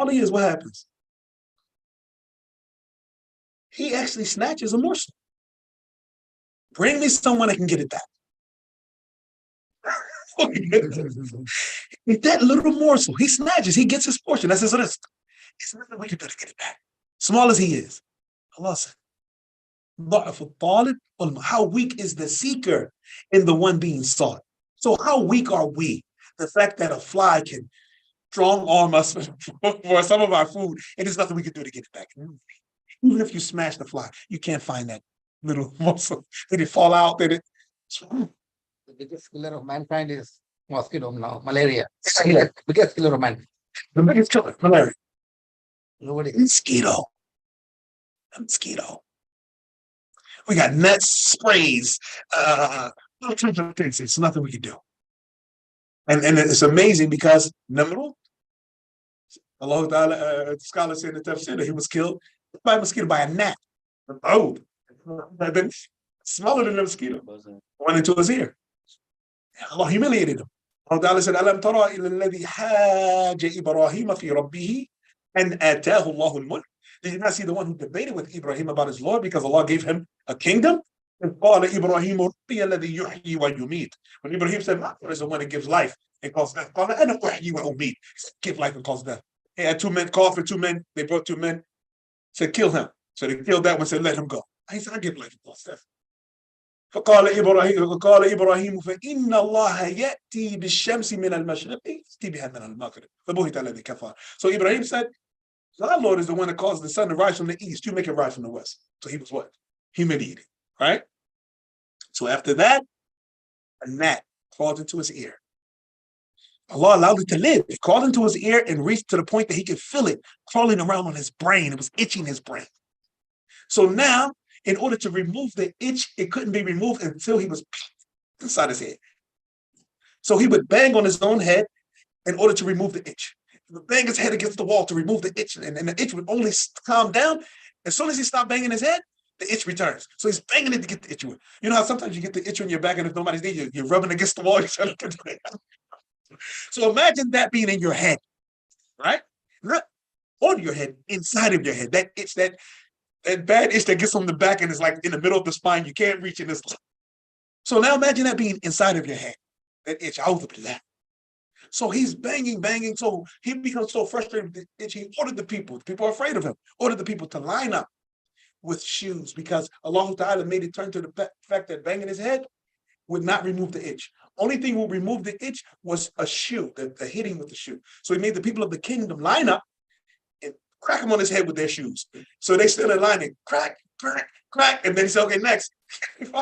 he is, what happens? He actually snatches a morsel. Bring me someone that can get it back. That little morsel, he snatches, he gets his portion. That's his risk. It's nothing we can do to get it back. Small as he is. Allah said, how weak is the seeker in the one being sought? So how weak are we? The fact that a fly can strong arm us for some of our food, and there's nothing we can do to get it back. Even if you smash the fly, you can't find that little muscle. Did it fall out? Did it? The biggest killer of mankind is mosquito now, malaria. The biggest killer of mankind. The biggest killer, malaria. Nobody. Mosquito. A mosquito. We got nets, sprays, all types of things. It's nothing we can do. And it's amazing because Namrud, Allah Ta'ala, scholars say in the Tafseer that he was killed by a mosquito, by a gnat. Oh, then smaller than the mosquito. Went into his ear. Allah humiliated him. Allah Ta'ala said, Alam tara ila alladhi haja Ibrahim fi rabbihi an atahu Allahu al-mulk. Did you not see the one who debated with Ibrahim about his Lord because Allah gave him a kingdom? قال إبراهيم ربي الذي يحيي ويميت. When Ibrahim said, my Lord is the one that gives life and calls death. قال أنا أحيي وأميت. Give life and calls death. He had two men, called for two men. They brought two men, said, kill him. So they killed that one, said, let him go. He said, I give life and calls death. فقال إبراهيم فإن الله يأتي بالشمس من المشرق يأتي بها من المغرب فبهت الذي كفر. So Ibrahim said, our Lord is the one that causes the sun to rise from the east. You make it rise from the west. So he was what? Humiliated, right? So after that, a gnat crawled into his ear. Allah allowed it to live. It crawled into his ear and reached to the point that he could feel it crawling around on his brain. It was itching his brain. So now, in order to remove the itch, it couldn't be removed until he was inside his head. So he would bang on his own head in order to remove the itch. He would bang his head against the wall to remove the itch, and the itch would only calm down. As soon as he stopped banging his head, the itch returns. So he's banging it to get the itch away. You know how sometimes you get the itch on your back, and if nobody's there, you're rubbing against the wall. So imagine that being in your head, right? Not on your head, inside of your head. That itch, that bad itch that gets on the back and is like in the middle of the spine. You can't reach it. So now imagine that being inside of your head. That itch, that. So he's banging. So he becomes so frustrated with the itch. He ordered the people are afraid of him, ordered the people to line up with shoes because Allah Ta'ala made it turn to the fact that banging his head would not remove the itch. Only thing will remove the itch was a shoe, the hitting with the shoe. So he made the people of the kingdom line up and crack him on his head with their shoes. So they still in line and crack, and then he said, okay, next. And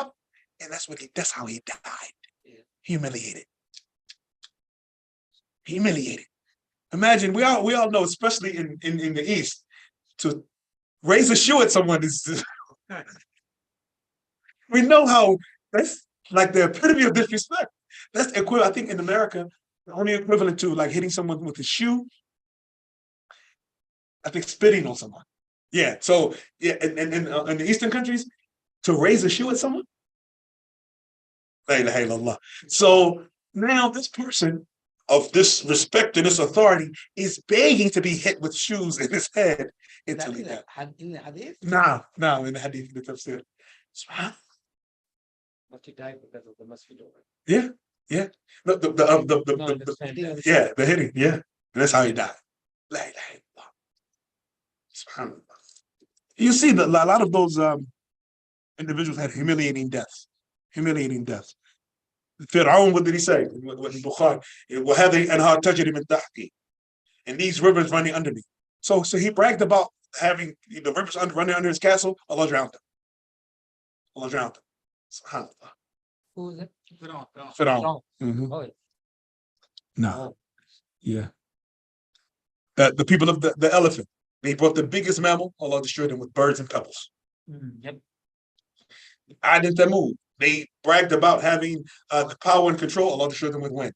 that's how he died. Humiliated. Imagine, we all know, especially in the East, to raise a shoe at someone is we know how that's like the epitome of disrespect. That's equivalent, I think, in America, the only equivalent to like hitting someone with a shoe, I think spitting on someone. Yeah. So yeah, and in the Eastern countries, to raise a shoe at someone. La ilaha illallah. So now this person of this respect and this authority is begging to be hit with shoes in his head until he died. In the hadith? No, in the hadith, in the Tafseer. But he died because of the mosquito. Yeah. The hitting. Yeah, that's how he died. La ilaha illallah. Subhanallah. You see that a lot of those individuals had humiliating deaths. Fir'aun, what did he say? What in Bukhari? وَهَذِهِ أَنْهَارٌ تَجْرِي مِنْ تَحْتِي. And these rivers running under me. So he bragged about having the rivers running under his castle. Allah drowned him. SubhanAllah. Who is it? Fir'aun. Oh, No. Yeah. The people of the elephant. They brought the biggest mammal. Allah destroyed them with birds and pebbles. Yep. Ad and Thamud. They bragged about having the power and control. Allah destroyed them with wind.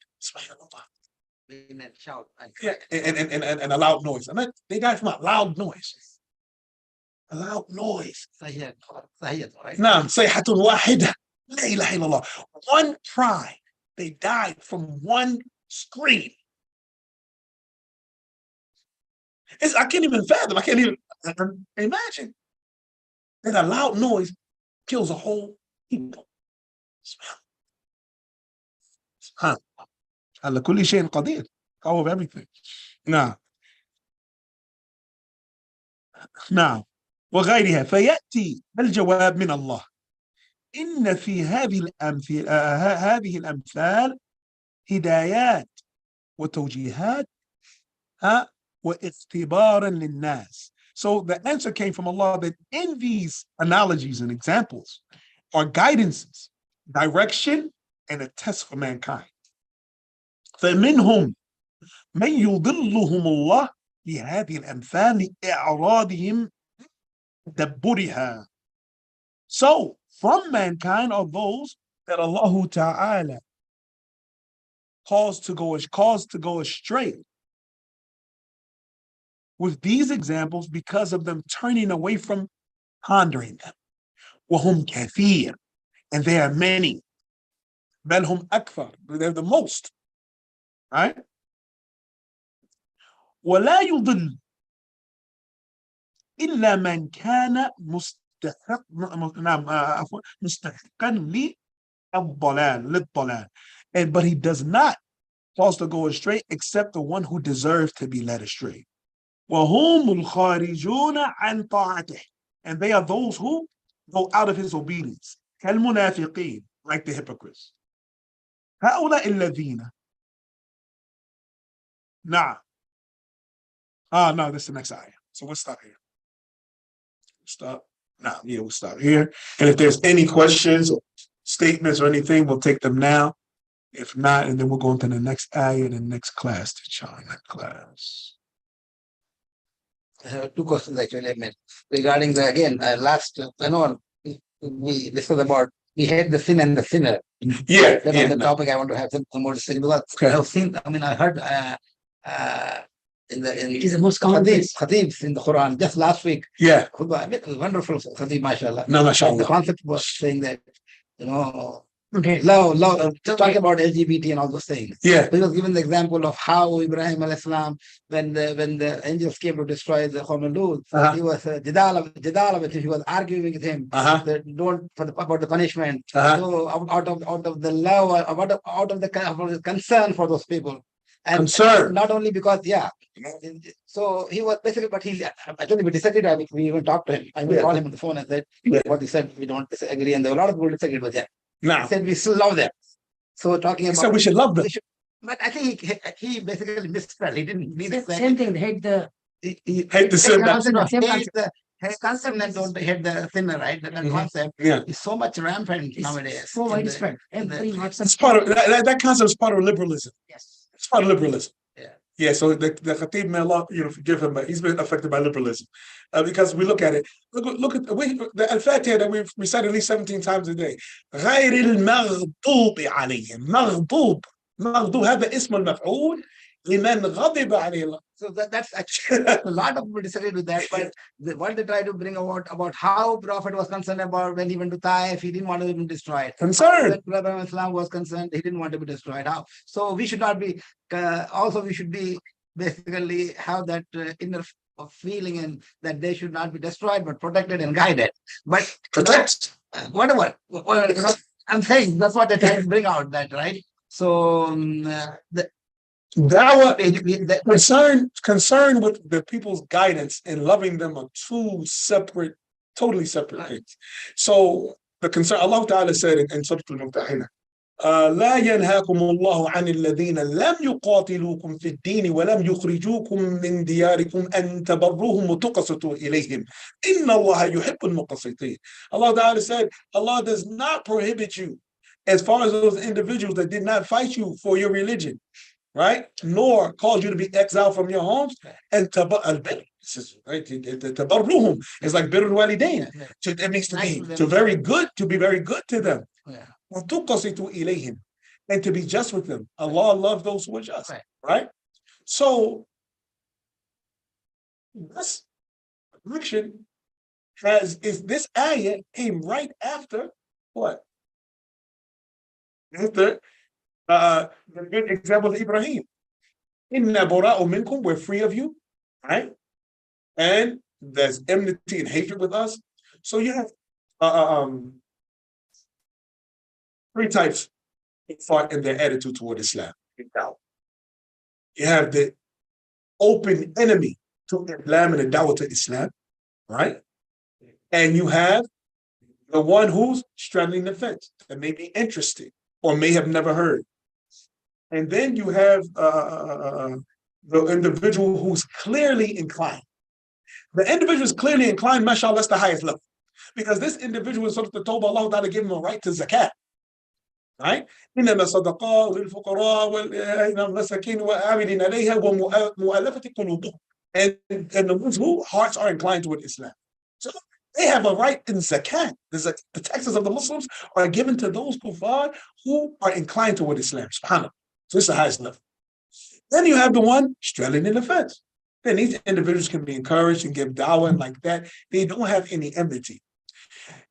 Shout. Yeah, and a loud noise. I mean, they died from a loud noise. A loud noise. Sahiyat, right? Naam, sayhatun wahida. La ilaha illallah. One cry. They died from one scream. I can't even fathom. I can't even imagine that a loud noise kills a whole people. Huh. على كل شيء قدير. All of everything. نعم. نعم. وغيرها فيأتي الجواب من الله. إن في هذه الأمثال هدايات وتوجيهات واختبارا للناس. So the answer came from Allah that in these analogies and examples are guidances, direction, and a test for mankind. فمنهم من يضلهم الله بهذه الأمثال لإعراضهم تدبرها. So from mankind are those that Allah Ta'ala caused to go astray with these examples because of them turning away from pondering them. وهم كثير, and they are many. بل هم أكثر, they're the most. Right? ولا يضل إلا من كان مستحقا للضلال. But he does not cause to go astray except the one who deserves to be led astray. وهم الخارجون عن طاعته, and they are those who go out of his obedience. كالمنافقين, like the hypocrites. هؤلاء الذين. نعم. No, this is the next ayah. So we'll stop here. We'll stop here. And if there's any questions or statements or anything, we'll take them now. If not, and then we'll go into the next ayah in the next class to join that class. Two questions actually, I mean, regarding the this was about we hate the sin and the sinner. Yeah, That was the topic I want to have some more to say because I've seen. I mean, I heard it is the most common khatibs in the Quran just last week. Yeah, I mean, it was wonderful khatib, mashallah. No, mashallah. The concept was saying that love, talking about LGBT and all those things. Yeah. He was given the example of how Ibrahim alayhi salam, when the angels came to destroy the Qawm Lut, he was jidala with him. He was arguing with him about the punishment. So out of the love, out of the concern for those people. And concern. Not only because, so he was basically, but actually we disagreed. We even talked to him. I will call him on the phone and said, what he said, we don't disagree. And there were a lot of people disagreed with him. No. He said, we still love them. So talking about. He said we should love them. But I think he basically misspelled. He didn't mean it. Same thing, hate the Hate the concept and don't hate the sinner, right? That concept is so much rampant nowadays. so widespread. It's part of that concept is part of liberalism. Yes. It's part of liberalism. Yeah. So the Khatib, may Allah, forgive him, but he's been affected by liberalism because we look at it. Look at the Al-Fatiha that we've recited at least 17 times a day. غير المغضوب عليهم. مغضوب هذا اسم المفعول لمن غضب عليه الله. So that's actually a lot of people disagree with that. But what they try to bring about how Prophet was concerned about when he went to Taif, he didn't want to be destroyed. Concerned. When Prophet Islam was concerned, he didn't want to be destroyed. How? So we should not be. Also, we should be basically have that inner feeling and that they should not be destroyed, but protected and guided. But protect. Whatever. I'm saying that's what they try to bring out. That right. So concern with the people's guidance and loving them are two totally separate things. So the concern, Allah Ta'ala said in Surah Al-Mumtahina, لا ينهاكم الله عن الذين لم يقاتلوكم في الدين ولم يخرجوكم من دياركم أن تبروهم وتقسطوا إليهم إن الله يحب المقسطين. Allah Ta'ala said, Allah does not prohibit you as far as those individuals that did not fight you for your religion, right? Nor cause you to be exiled from your homes. And tabarruhum is like birrul walidain. It means to be very good to them. And to be just with them. Allah loves those who are just, right? So this action this ayah came right after what? After the good example of Ibrahim. Inna bura'u minkum, we're free of you, right? And there's enmity and hatred with us. So you have three types far in their attitude toward Islam. You have the open enemy to Islam and the dawah to Islam, right? And you have the one who's straddling the fence that may be interested or may have never heard. And then you have the individual who's clearly inclined. The individual is clearly inclined, mashallah, that's the highest level. Because this individual is sort of the Tawbah, Allah Ta'ala gave him a right to zakat. Right? إنما الصدقات للفقراء والمساكين والعاملين عليها ومؤلفة قلوبهم. And the ones whose hearts are inclined toward Islam. So they have a right in zakat. The taxes of the Muslims are given to those kuffar who are inclined toward Islam. SubhanAllah. So it's the highest level. Then you have the one straddling in the fence. Then these individuals can be encouraged and give dawah and like that. They don't have any enmity.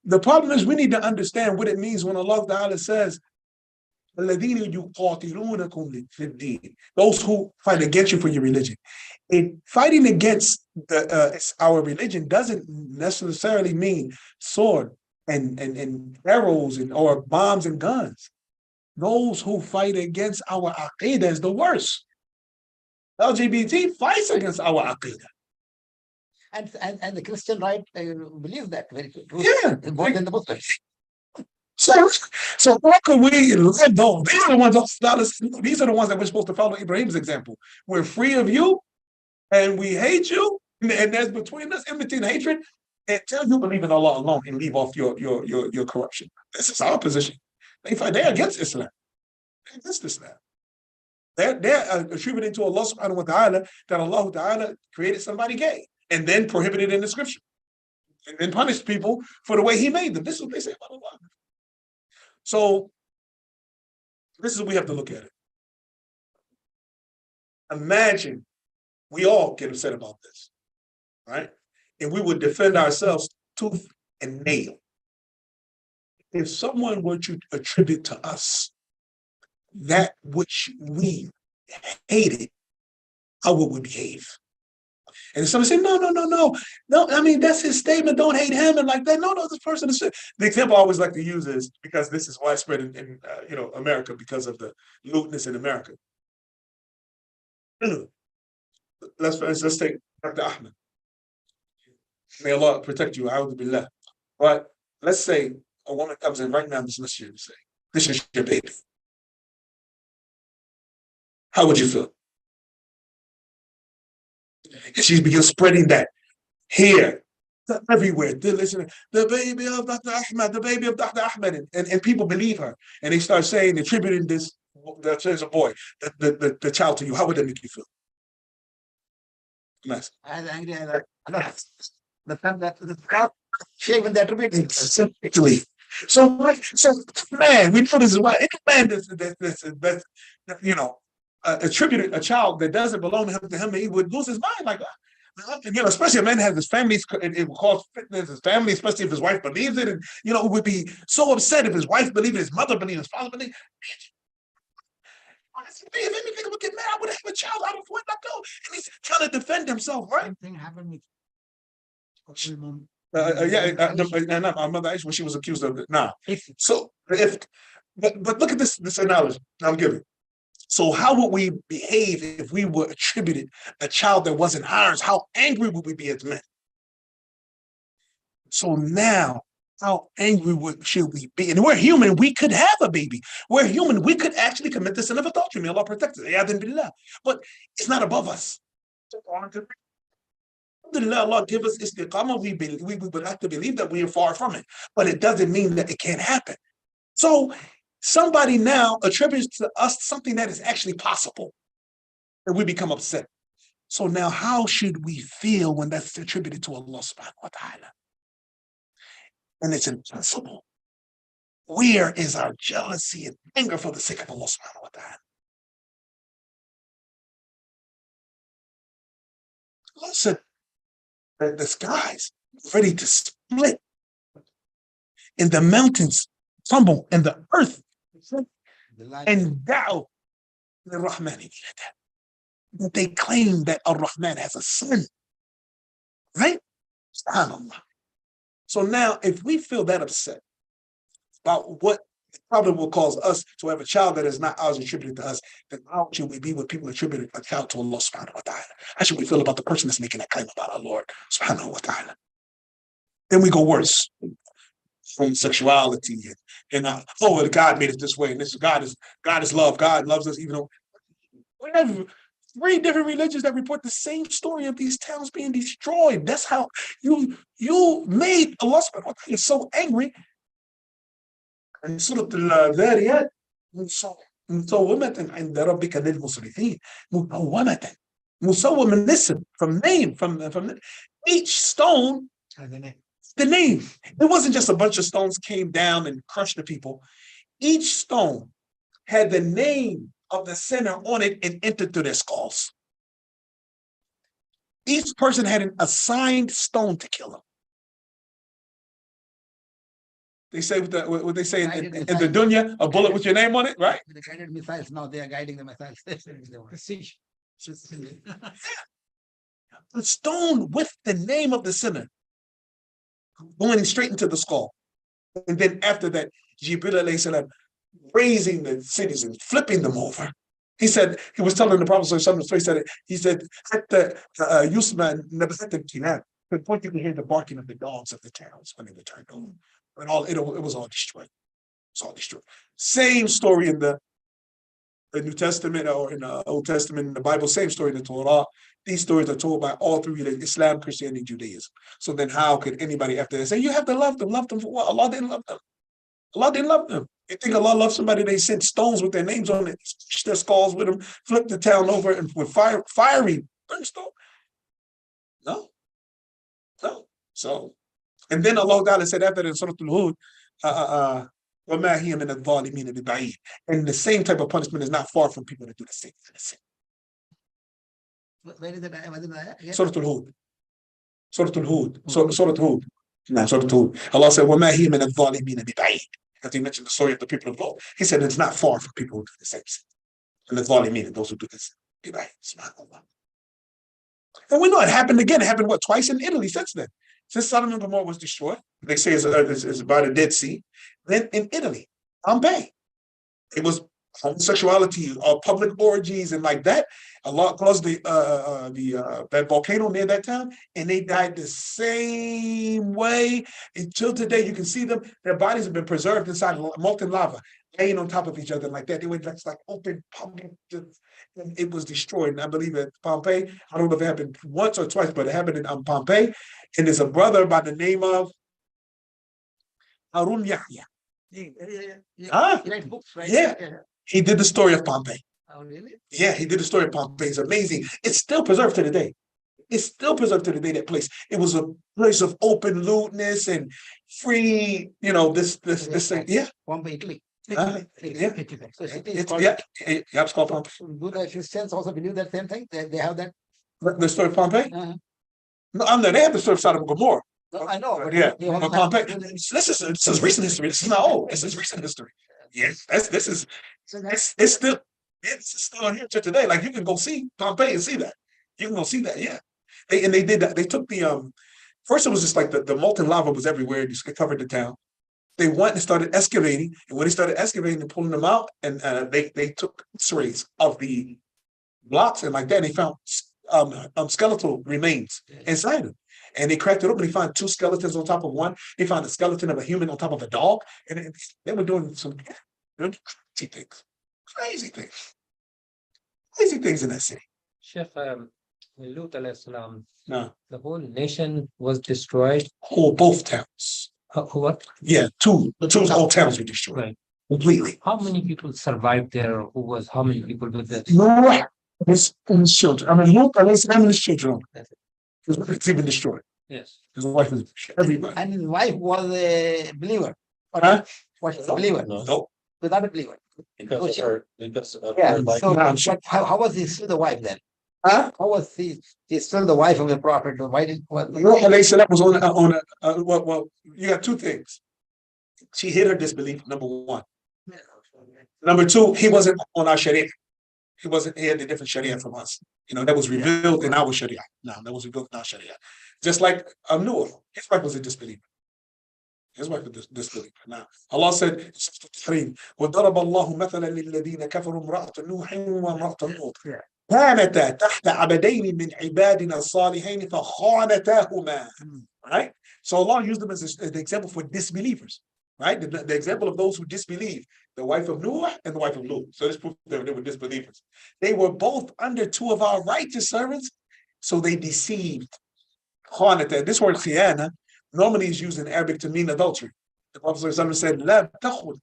The problem is we need to understand what it means when Allah Ta'ala says, those who fight against you for your religion. And fighting against our religion doesn't necessarily mean sword and arrows or bombs and guns. Those who fight against our aqidah is the worst. LGBT fights against our aqidah. And the Christian right believes that very good. Yeah. More than the Muslims. So how can we let go? These are the ones that we're supposed to follow Ibrahim's example. We're free of you and we hate you, and there's between us enmity and hatred, until you believe in Allah alone and leave off your corruption. This is our position. They're against Islam. They're against Islam. They're attributing to Allah subhanahu wa ta'ala that Allah ta'ala created somebody gay and then prohibited in the scripture. And then punished people for the way he made them. This is what they say about Allah. So this is what we have to look at it. Imagine we all get upset about this, right? And we would defend ourselves tooth and nail. If someone were to attribute to us that which we hated, how would we behave? And if somebody say, no, I mean, that's his statement, don't hate him, and like that. No, this person is. The example I always like to use is, because this is widespread in America because of the lewdness in America. Let's take Dr. Ahmed. May Allah protect you, a'udhu billah. But let's say a woman comes in right now in this masjid and say, this is your baby. How would you feel? And she begins spreading that here, everywhere. They're listening, the baby of Dr. Ahmed, the baby of Dr. Ahmed. And people believe her. And they start saying, attributing this, that there's a boy, the child to you. How would that make you feel? Nice. I was angry at the fact that the God shaven that a bit. Exactly. So man, we know this is why any man that's attributed a child that doesn't belong to him, he would lose his mind like that. Especially a man has his family, it will cause fitness, his family, especially if his wife believes it, and would be so upset if his wife believed it, his mother believed it, his father believed it. If anything would get mad, I would have a child out of wedlock, though. And he's trying to defend himself, right? Same thing happened with our mother Aisha, when she was accused of it. So but look at this analogy I'm giving. So how would we behave if we were attributed a child that wasn't ours? How angry would we be as men? So now, how angry should we be? And we're human. We could have a baby. We're human. We could actually commit the sin of adultery. May Allah protect us. But it's not above us. Allah give us istiqamah. We would have to believe that we are far from it. But it doesn't mean that it can't happen. So somebody now attributes to us something that is actually possible, and we become upset. So now how should we feel when that's attributed to Allah subhanahu wa ta'ala? And it's impossible. Where is our jealousy and anger for the sake of Allah subhanahu wa ta'ala? Allah said that the skies are ready to split, and the mountains tumble, and the earth and doubt the Rahman, that they claim that Ar-Rahman has a son, right? SubhanAllah. So now, if we feel that upset about what it probably will cause us to have a child that is not ours attributed to us. Then how should we be when people attribute a child to Allah subhanahu wa ta'ala? How should we feel about the person that's making that claim about our Lord subhanahu wa ta'ala? Then we go worse. Homosexuality and oh, God made it this way, and this God is love. God loves us, even though we have 3 different religions that report the same story of these towns being destroyed. That's how you made Allah subhanahu wa ta'ala so angry. And Surah Al-Dhariyat, مسومة عند ربك للمسرفين مسومة. Musawwam, listen, from each stone the name. It wasn't just a bunch of stones came down and crushed the people. Each stone had the name of the sinner on it and entered through their skulls. Each person had an assigned stone to kill him. They say what they say in the dunya, a bullet with your name on it, right? The guided missiles, now they are guiding the missiles. The stone with the name of the sinner going straight into the skull. And then after that, Jibril alayhi salam raising the cities and flipping them over. He said, he was telling the Prophet he said, at the Yusman Nabahat al-Kinab, to the point you can hear the barking of the dogs of the towns when they were turned over. And it was all destroyed. It's all destroyed. Same story in the New Testament or in the Old Testament, in the Bible, same story in the Torah. These stories are told by all 3 religions, Islam, Christianity, and Judaism. So then how could anybody after that say, you have to love them? Love them for what? Allah didn't love them. Allah didn't love them. You think Allah loved somebody, they sent stones with their names on it, stitched their skulls with them, flipped the town over and with fiery brimstone? No. So, and then Allah Ta'ala said after that in Surah Al-Hud, وَمَا هِيَ مِنَ الظَّالِمِينَ بِبَعِيدٍ. And the same type of punishment is not far from people that do the same. Where is that? Surah Al-Hud. Surah Al-Hud. Surah Al-Hud. No, Surah Al-Hud. Allah said, وَمَا هِيَ مِنَ الظَّالِمِينَ بِبَعِيدٍ. Because he mentioned the story of the people of Lot. He said it's not far from people who do the same sin. And the Zalimeen, those who do this. SubhanAllah. And we know it happened again. It happened, twice in Italy since then. Since Sodom and Gomorrah was destroyed, they say it's by the Dead Sea. Then in Italy, Pompeii, it was homosexuality, public orgies, and like that. Allah caused that volcano near that town, and they died the same way until today. You can see them; their bodies have been preserved inside molten lava, laying on top of each other like that. They were like open public. And it was destroyed. And I believe at Pompeii, I don't know if it happened once or twice, but it happened in Pompeii. And there's a brother by the name of Harun Yahya. He writes books, right? Yeah. He did the story of Pompeii. Oh, really? Yeah, he did the story of Pompeii. It's amazing. It's still preserved to the day. It's still preserved to the day, that place. It was a place of open lewdness and free, this thing. Yeah. Pompeii, Italy. Yeah. So it's called Pompeii. Do the Christians also believe that same thing? They have that? The story of Pompeii? Uh-huh. No, they have the story of Sodom and Gomorrah. No, I know. Yeah, but Pompeii. This is recent history. This is not old. This is recent history. Yes, it's still here to today. Like you can go see Pompeii and see that. You can go see that. Yeah, they did that. They took the first. It was just like the molten lava was everywhere. It just covered the town. They went and started excavating, and when they started excavating and pulling them out, and they took X-rays of the blocks and like that, and they found skeletal remains inside them. And they cracked it open. They found 2 skeletons on top of one. They found a skeleton of a human on top of a dog, and they were doing some crazy things in that city. Sheikh, Lut alayhi salam, No, the whole nation was destroyed. both towns. What? Yeah, two whole towns were destroyed. Right. Completely. How many people survived there? How many people with this? No, his children. I mean, Lut alayhi salam and his children. It's even destroyed. Yes. His wife was everybody. And his wife was a believer. Huh? Was a believer. No. Without a believer. Because her life. So, No, but how was he still the wife then? Huh? How was he still the wife of the prophet? Why didn't Lut alayhi salam was on well, you got 2 things. She hid her disbelief, number 1. Number 2, he wasn't on our Sharia. He had a different Sharia from us. That was revealed in our Sharia. No, that was revealed in our Sharia. Just like Noah, his wife was a disbeliever. His wife is disbeliever. Now, Allah said, وَضَرَبَ اللَّهُ مَثَلًا لِلَّذِينَ كَفَرُوا امْرَأَةَ نُوحٍ وَامْرَأَةَ لُوطٍ كانتا تحت عبدين من عبادنا الصالحين فخانتاهما. Right? So Allah used them as the example for disbelievers. Right? The example of those who disbelieve, the wife of Noah and the wife of Lut. So this proves that they were disbelievers. They were both under two of our righteous servants, so they deceived. Khanata. This word khiyana normally is used in Arabic to mean adultery. The Prophet said, "La takhud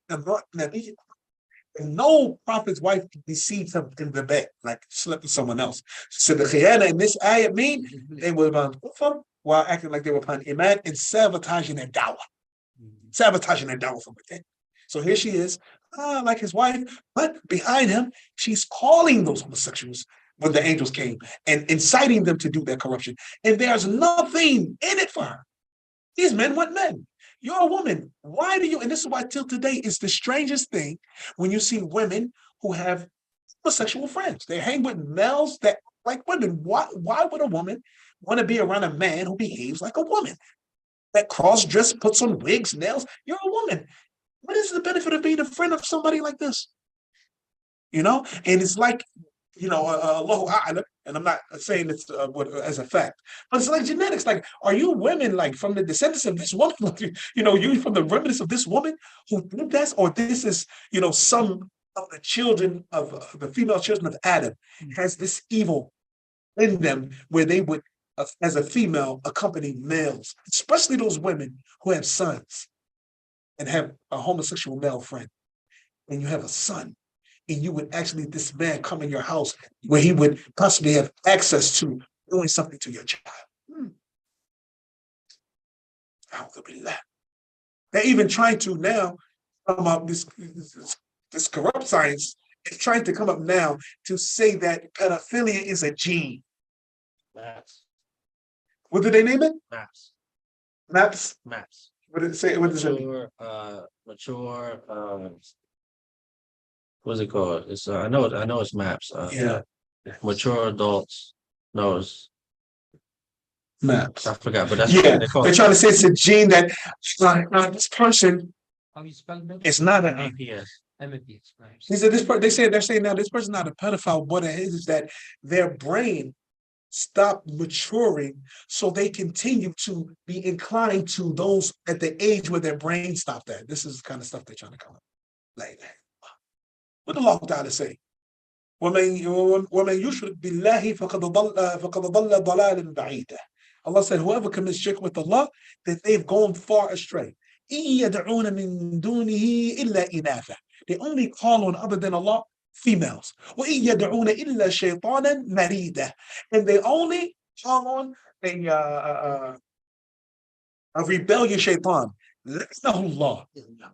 nabiy." And no prophet's wife deceived him in the bed, like slept with someone else. So the khiyana in this ayat mean they were upon kufr while acting like they were upon iman and sabotaging their dawah. Sabotaging their dawah from within. So here she is, like his wife, but behind him, she's calling those homosexuals when the angels came and inciting them to do their corruption. And there's nothing in it for her. These men want men. You're a woman. Why do you? And this is why till today it's the strangest thing when you see women who have homosexual friends. They hang with males that like women. Why would a woman want to be around a man who behaves like a woman? That cross-dress, puts on wigs, nails. You're a woman. What is the benefit of being a friend of somebody like this? You know, and it's like, Allahu A'lam, and I'm not saying it's as a fact, but it's like genetics. Like, are you women like from the descendants of this woman? Like, you from the remnants of this woman who did that, or this is, some of the children of the female children of Adam has this evil in them where they would, as a female, accompany males, especially those women who have sons and have a homosexual male friend, and you have a son. And you would actually, this man come in your house where he would possibly have access to doing something to your child. They're even trying to now come up, this corrupt science is trying to come up now to say that pedophilia is a gene. Maps. What did they name it? Maps. Maps? Maps. What did it say? What does it mean? Mature, what's it called? It's I know it's maps. Yeah. Mature adults knows. Maps. I forgot, but that's Yeah, what they call they're it. trying to say it's a gene that this person How you spell that? is not a. APS. MAPS, right? He said they're saying now this person's not a pedophile. What it is that their brain stopped maturing, so they continue to be inclined to those at the age where their brain stopped at. This is the kind of stuff they're trying to come up. Like, what did Allah Ta'ala say? وَمَنْ يُشْرِكْ بِاللَّهِ فَقَدْ ضَلَّ ضَلَالًا بَعِيدًا. Allah said, whoever commits shirk with Allah, that they've gone far astray. إِن يَدْعُونَ مِن دُونِهِ إِلَّا إِنَاثًا. They only call on other than Allah females. وَإِن يَدْعُونَ إِلَّا شَيْطَانًا مَرِيدًا. And they only call on a rebellious shaitan.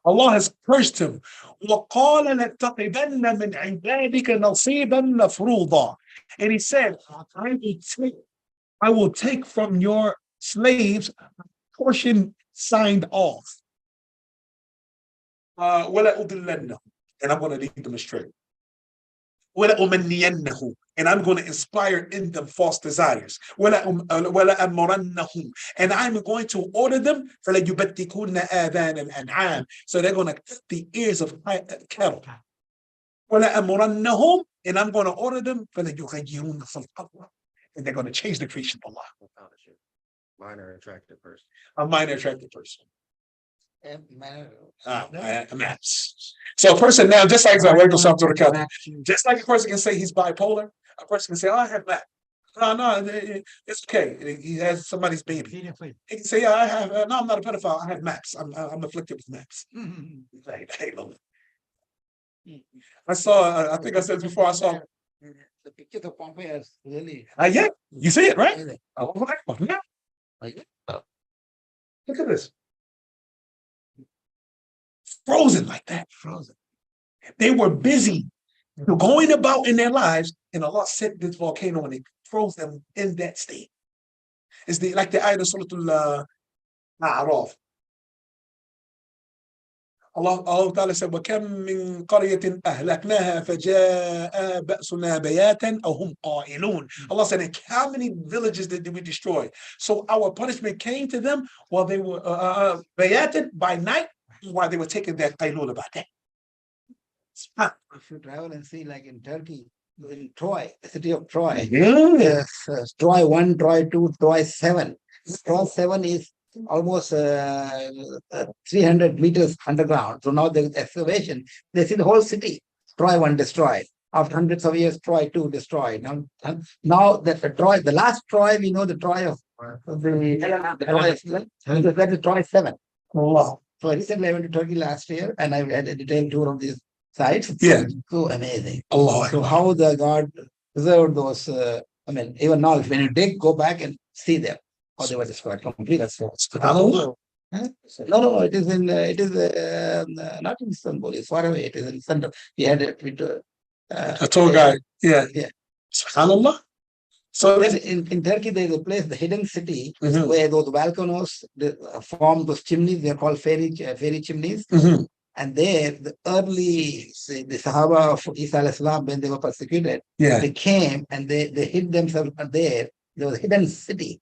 Allah has cursed him. وَقَالَ لَتَّقِبَنَّ مِنْ عِبَادِكَ نَصِيبًا مَفْرُوضًا. And he said, I will take from your slaves a portion signed off. وَلَا أُضِلَّنَّهُ. And I'm going to lead them astray. وَلَا أُمَنِّيَنَّهُ. And I'm going to inspire in them false desires. وَلَا أَمُرَنَّهُم. And I'm going to order them فَلَيُبَتِّكُنَّ آذَانَ الْأَنْعَامِ. So they're going to cut the ears of cattle. وَلَا أَمُرَنَّهُم. And I'm going to order them فَلَيُغَيِّرُنَّ خَلْقَ اللَّهِ. And they're going to change the creation of Allah. Minor attractive person. A minor attractive person. Manner. Maps. So a person now, just like just like a person can say he's bipolar, a person can say, "Oh, I have maps." No, it's okay. He has somebody's baby. He can say, "Yeah, I have." No, I'm not a pedophile. I have maps. I'm afflicted with maps. Hey, I saw. I think I said before. I saw. The picture of Pompeii is really. Yeah, you see it, right? Really. Yeah. Look at this. Frozen like that. Frozen. They were busy going about in their lives, and Allah sent this volcano and it froze them in that state. It's like the ayat of Surah Al-A'raf. Allah Ta'ala said, وَكَمْ مِنْ قَرْيَةٍ أَهْلَكْنَاهَا فَجَاءَ بَأْسُنَا بَيَاتًا أَوْ هُمْ قَائِلُونَ. Allah said, and how many villages did we destroy? So our punishment came to them while they were bayated by night, while they were taking their qaylul about that. If you travel and see, like in Turkey, in Troy, the city of Troy, Yeah. yes, Troy 1, Troy 2, Troy 7. Troy 7 is almost 300 meters underground. So now there's excavation. They see the whole city. Troy 1 destroyed. After hundreds of years, Troy 2 destroyed. Now that the Troy, the last Troy, we know the Troy of the Troy, that is Troy 7. Allah. So recently I went to Turkey last year and I had a detailed tour of these sites. Yeah. So amazing. Allah. So how the God preserved those, even now, when you dig, go back and see them. How they were destroyed completely. SubhanAllah. No, it is in, not in Istanbul, it's far away, it is in Central. We had it with A tour guide. Yeah. Yeah. SubhanAllah. So Then in Turkey, there is a place, the hidden city, Mhm. where those volcanoes form those chimneys, they're called fairy chimneys. Mhm. And there, the early, the Sahaba of Isa alayhi salam, when they were persecuted, Yeah. they came and they hid themselves there. There was a hidden city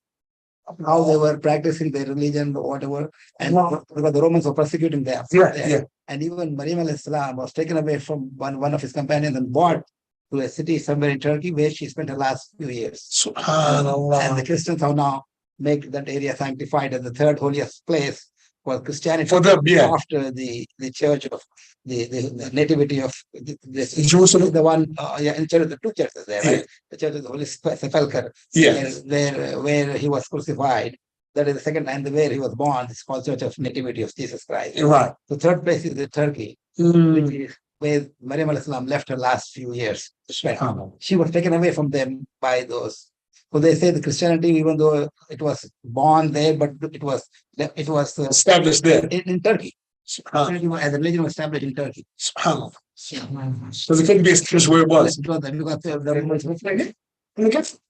of how they were practicing their religion or whatever. And because the Romans were persecuting them. Yeah, there. yeah. And even Maryam alayhi salam was taken away from one of his companions and brought to a city somewhere in Turkey where she spent her last few years. SubhanAllah. And the Christians have now make that area sanctified as the third holiest place for Christianity. For them, yeah. After the church of the nativity of the Jerusalem. the one in church, the two churches there, right? Yeah. The church of the Holy Sepulchre, Yeah. where he was crucified. That is the second, and where he was born. It's called Church of Nativity of Jesus Christ. Right. The third place is the Turkey, which is where Maryam alayhi salam left her last few years. SubhanAllah. She was taken away from them by those. So they say the Christianity, even though it was born there, but it was Established there. in Turkey. SubhanAllah. Christianity as a religion was established in Turkey. SubhanAllah. Because it couldn't be established where it was.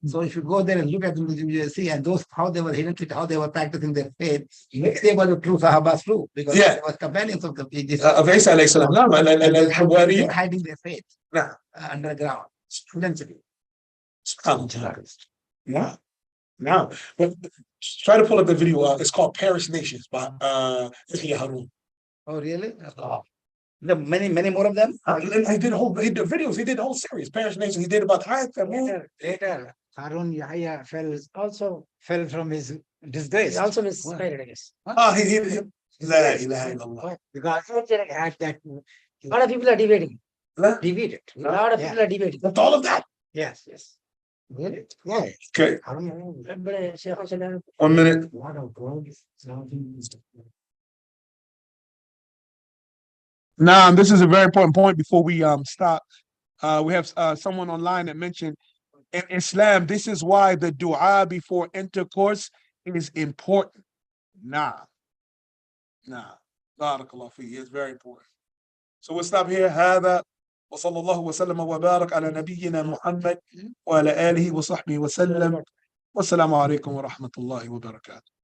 So if you go there and look at them, you will see, and those how they were hidden, how they were practicing their faith. They were the true Sahabas too, because Yeah. they were companions of the Of Isa alayhi salam. No, they were hiding their faith Nah. underground. Density. SubhanAllah. Yeah. Now, but try to pull up the video. It's called Parish Nations by Yahya Harun. Oh, really? There are many more of them. He did videos. He did a whole series. Parish Nations. He did about Later, Harun Yahya fell from his disgrace. He also misguided, I guess. He La ilaha illallah. Because that a lot of people are debating. La? Debated. A lot of people are debating. With all of that. Yes. Really? Yeah. Okay. Remember, Sheikh Hassan, 1 minute. a lot of drugs. Now, this is a very important point before we stop. We have someone online that mentioned in Islam, this is why the dua before intercourse is important. Nah. Barakallah fi. It's very important. So we'll stop here. هذا وصلى الله وسلم وبارك على نبينا محمد وعلى آله وصحبه وسلم والسلام عليكم ورحمة الله وبركاته.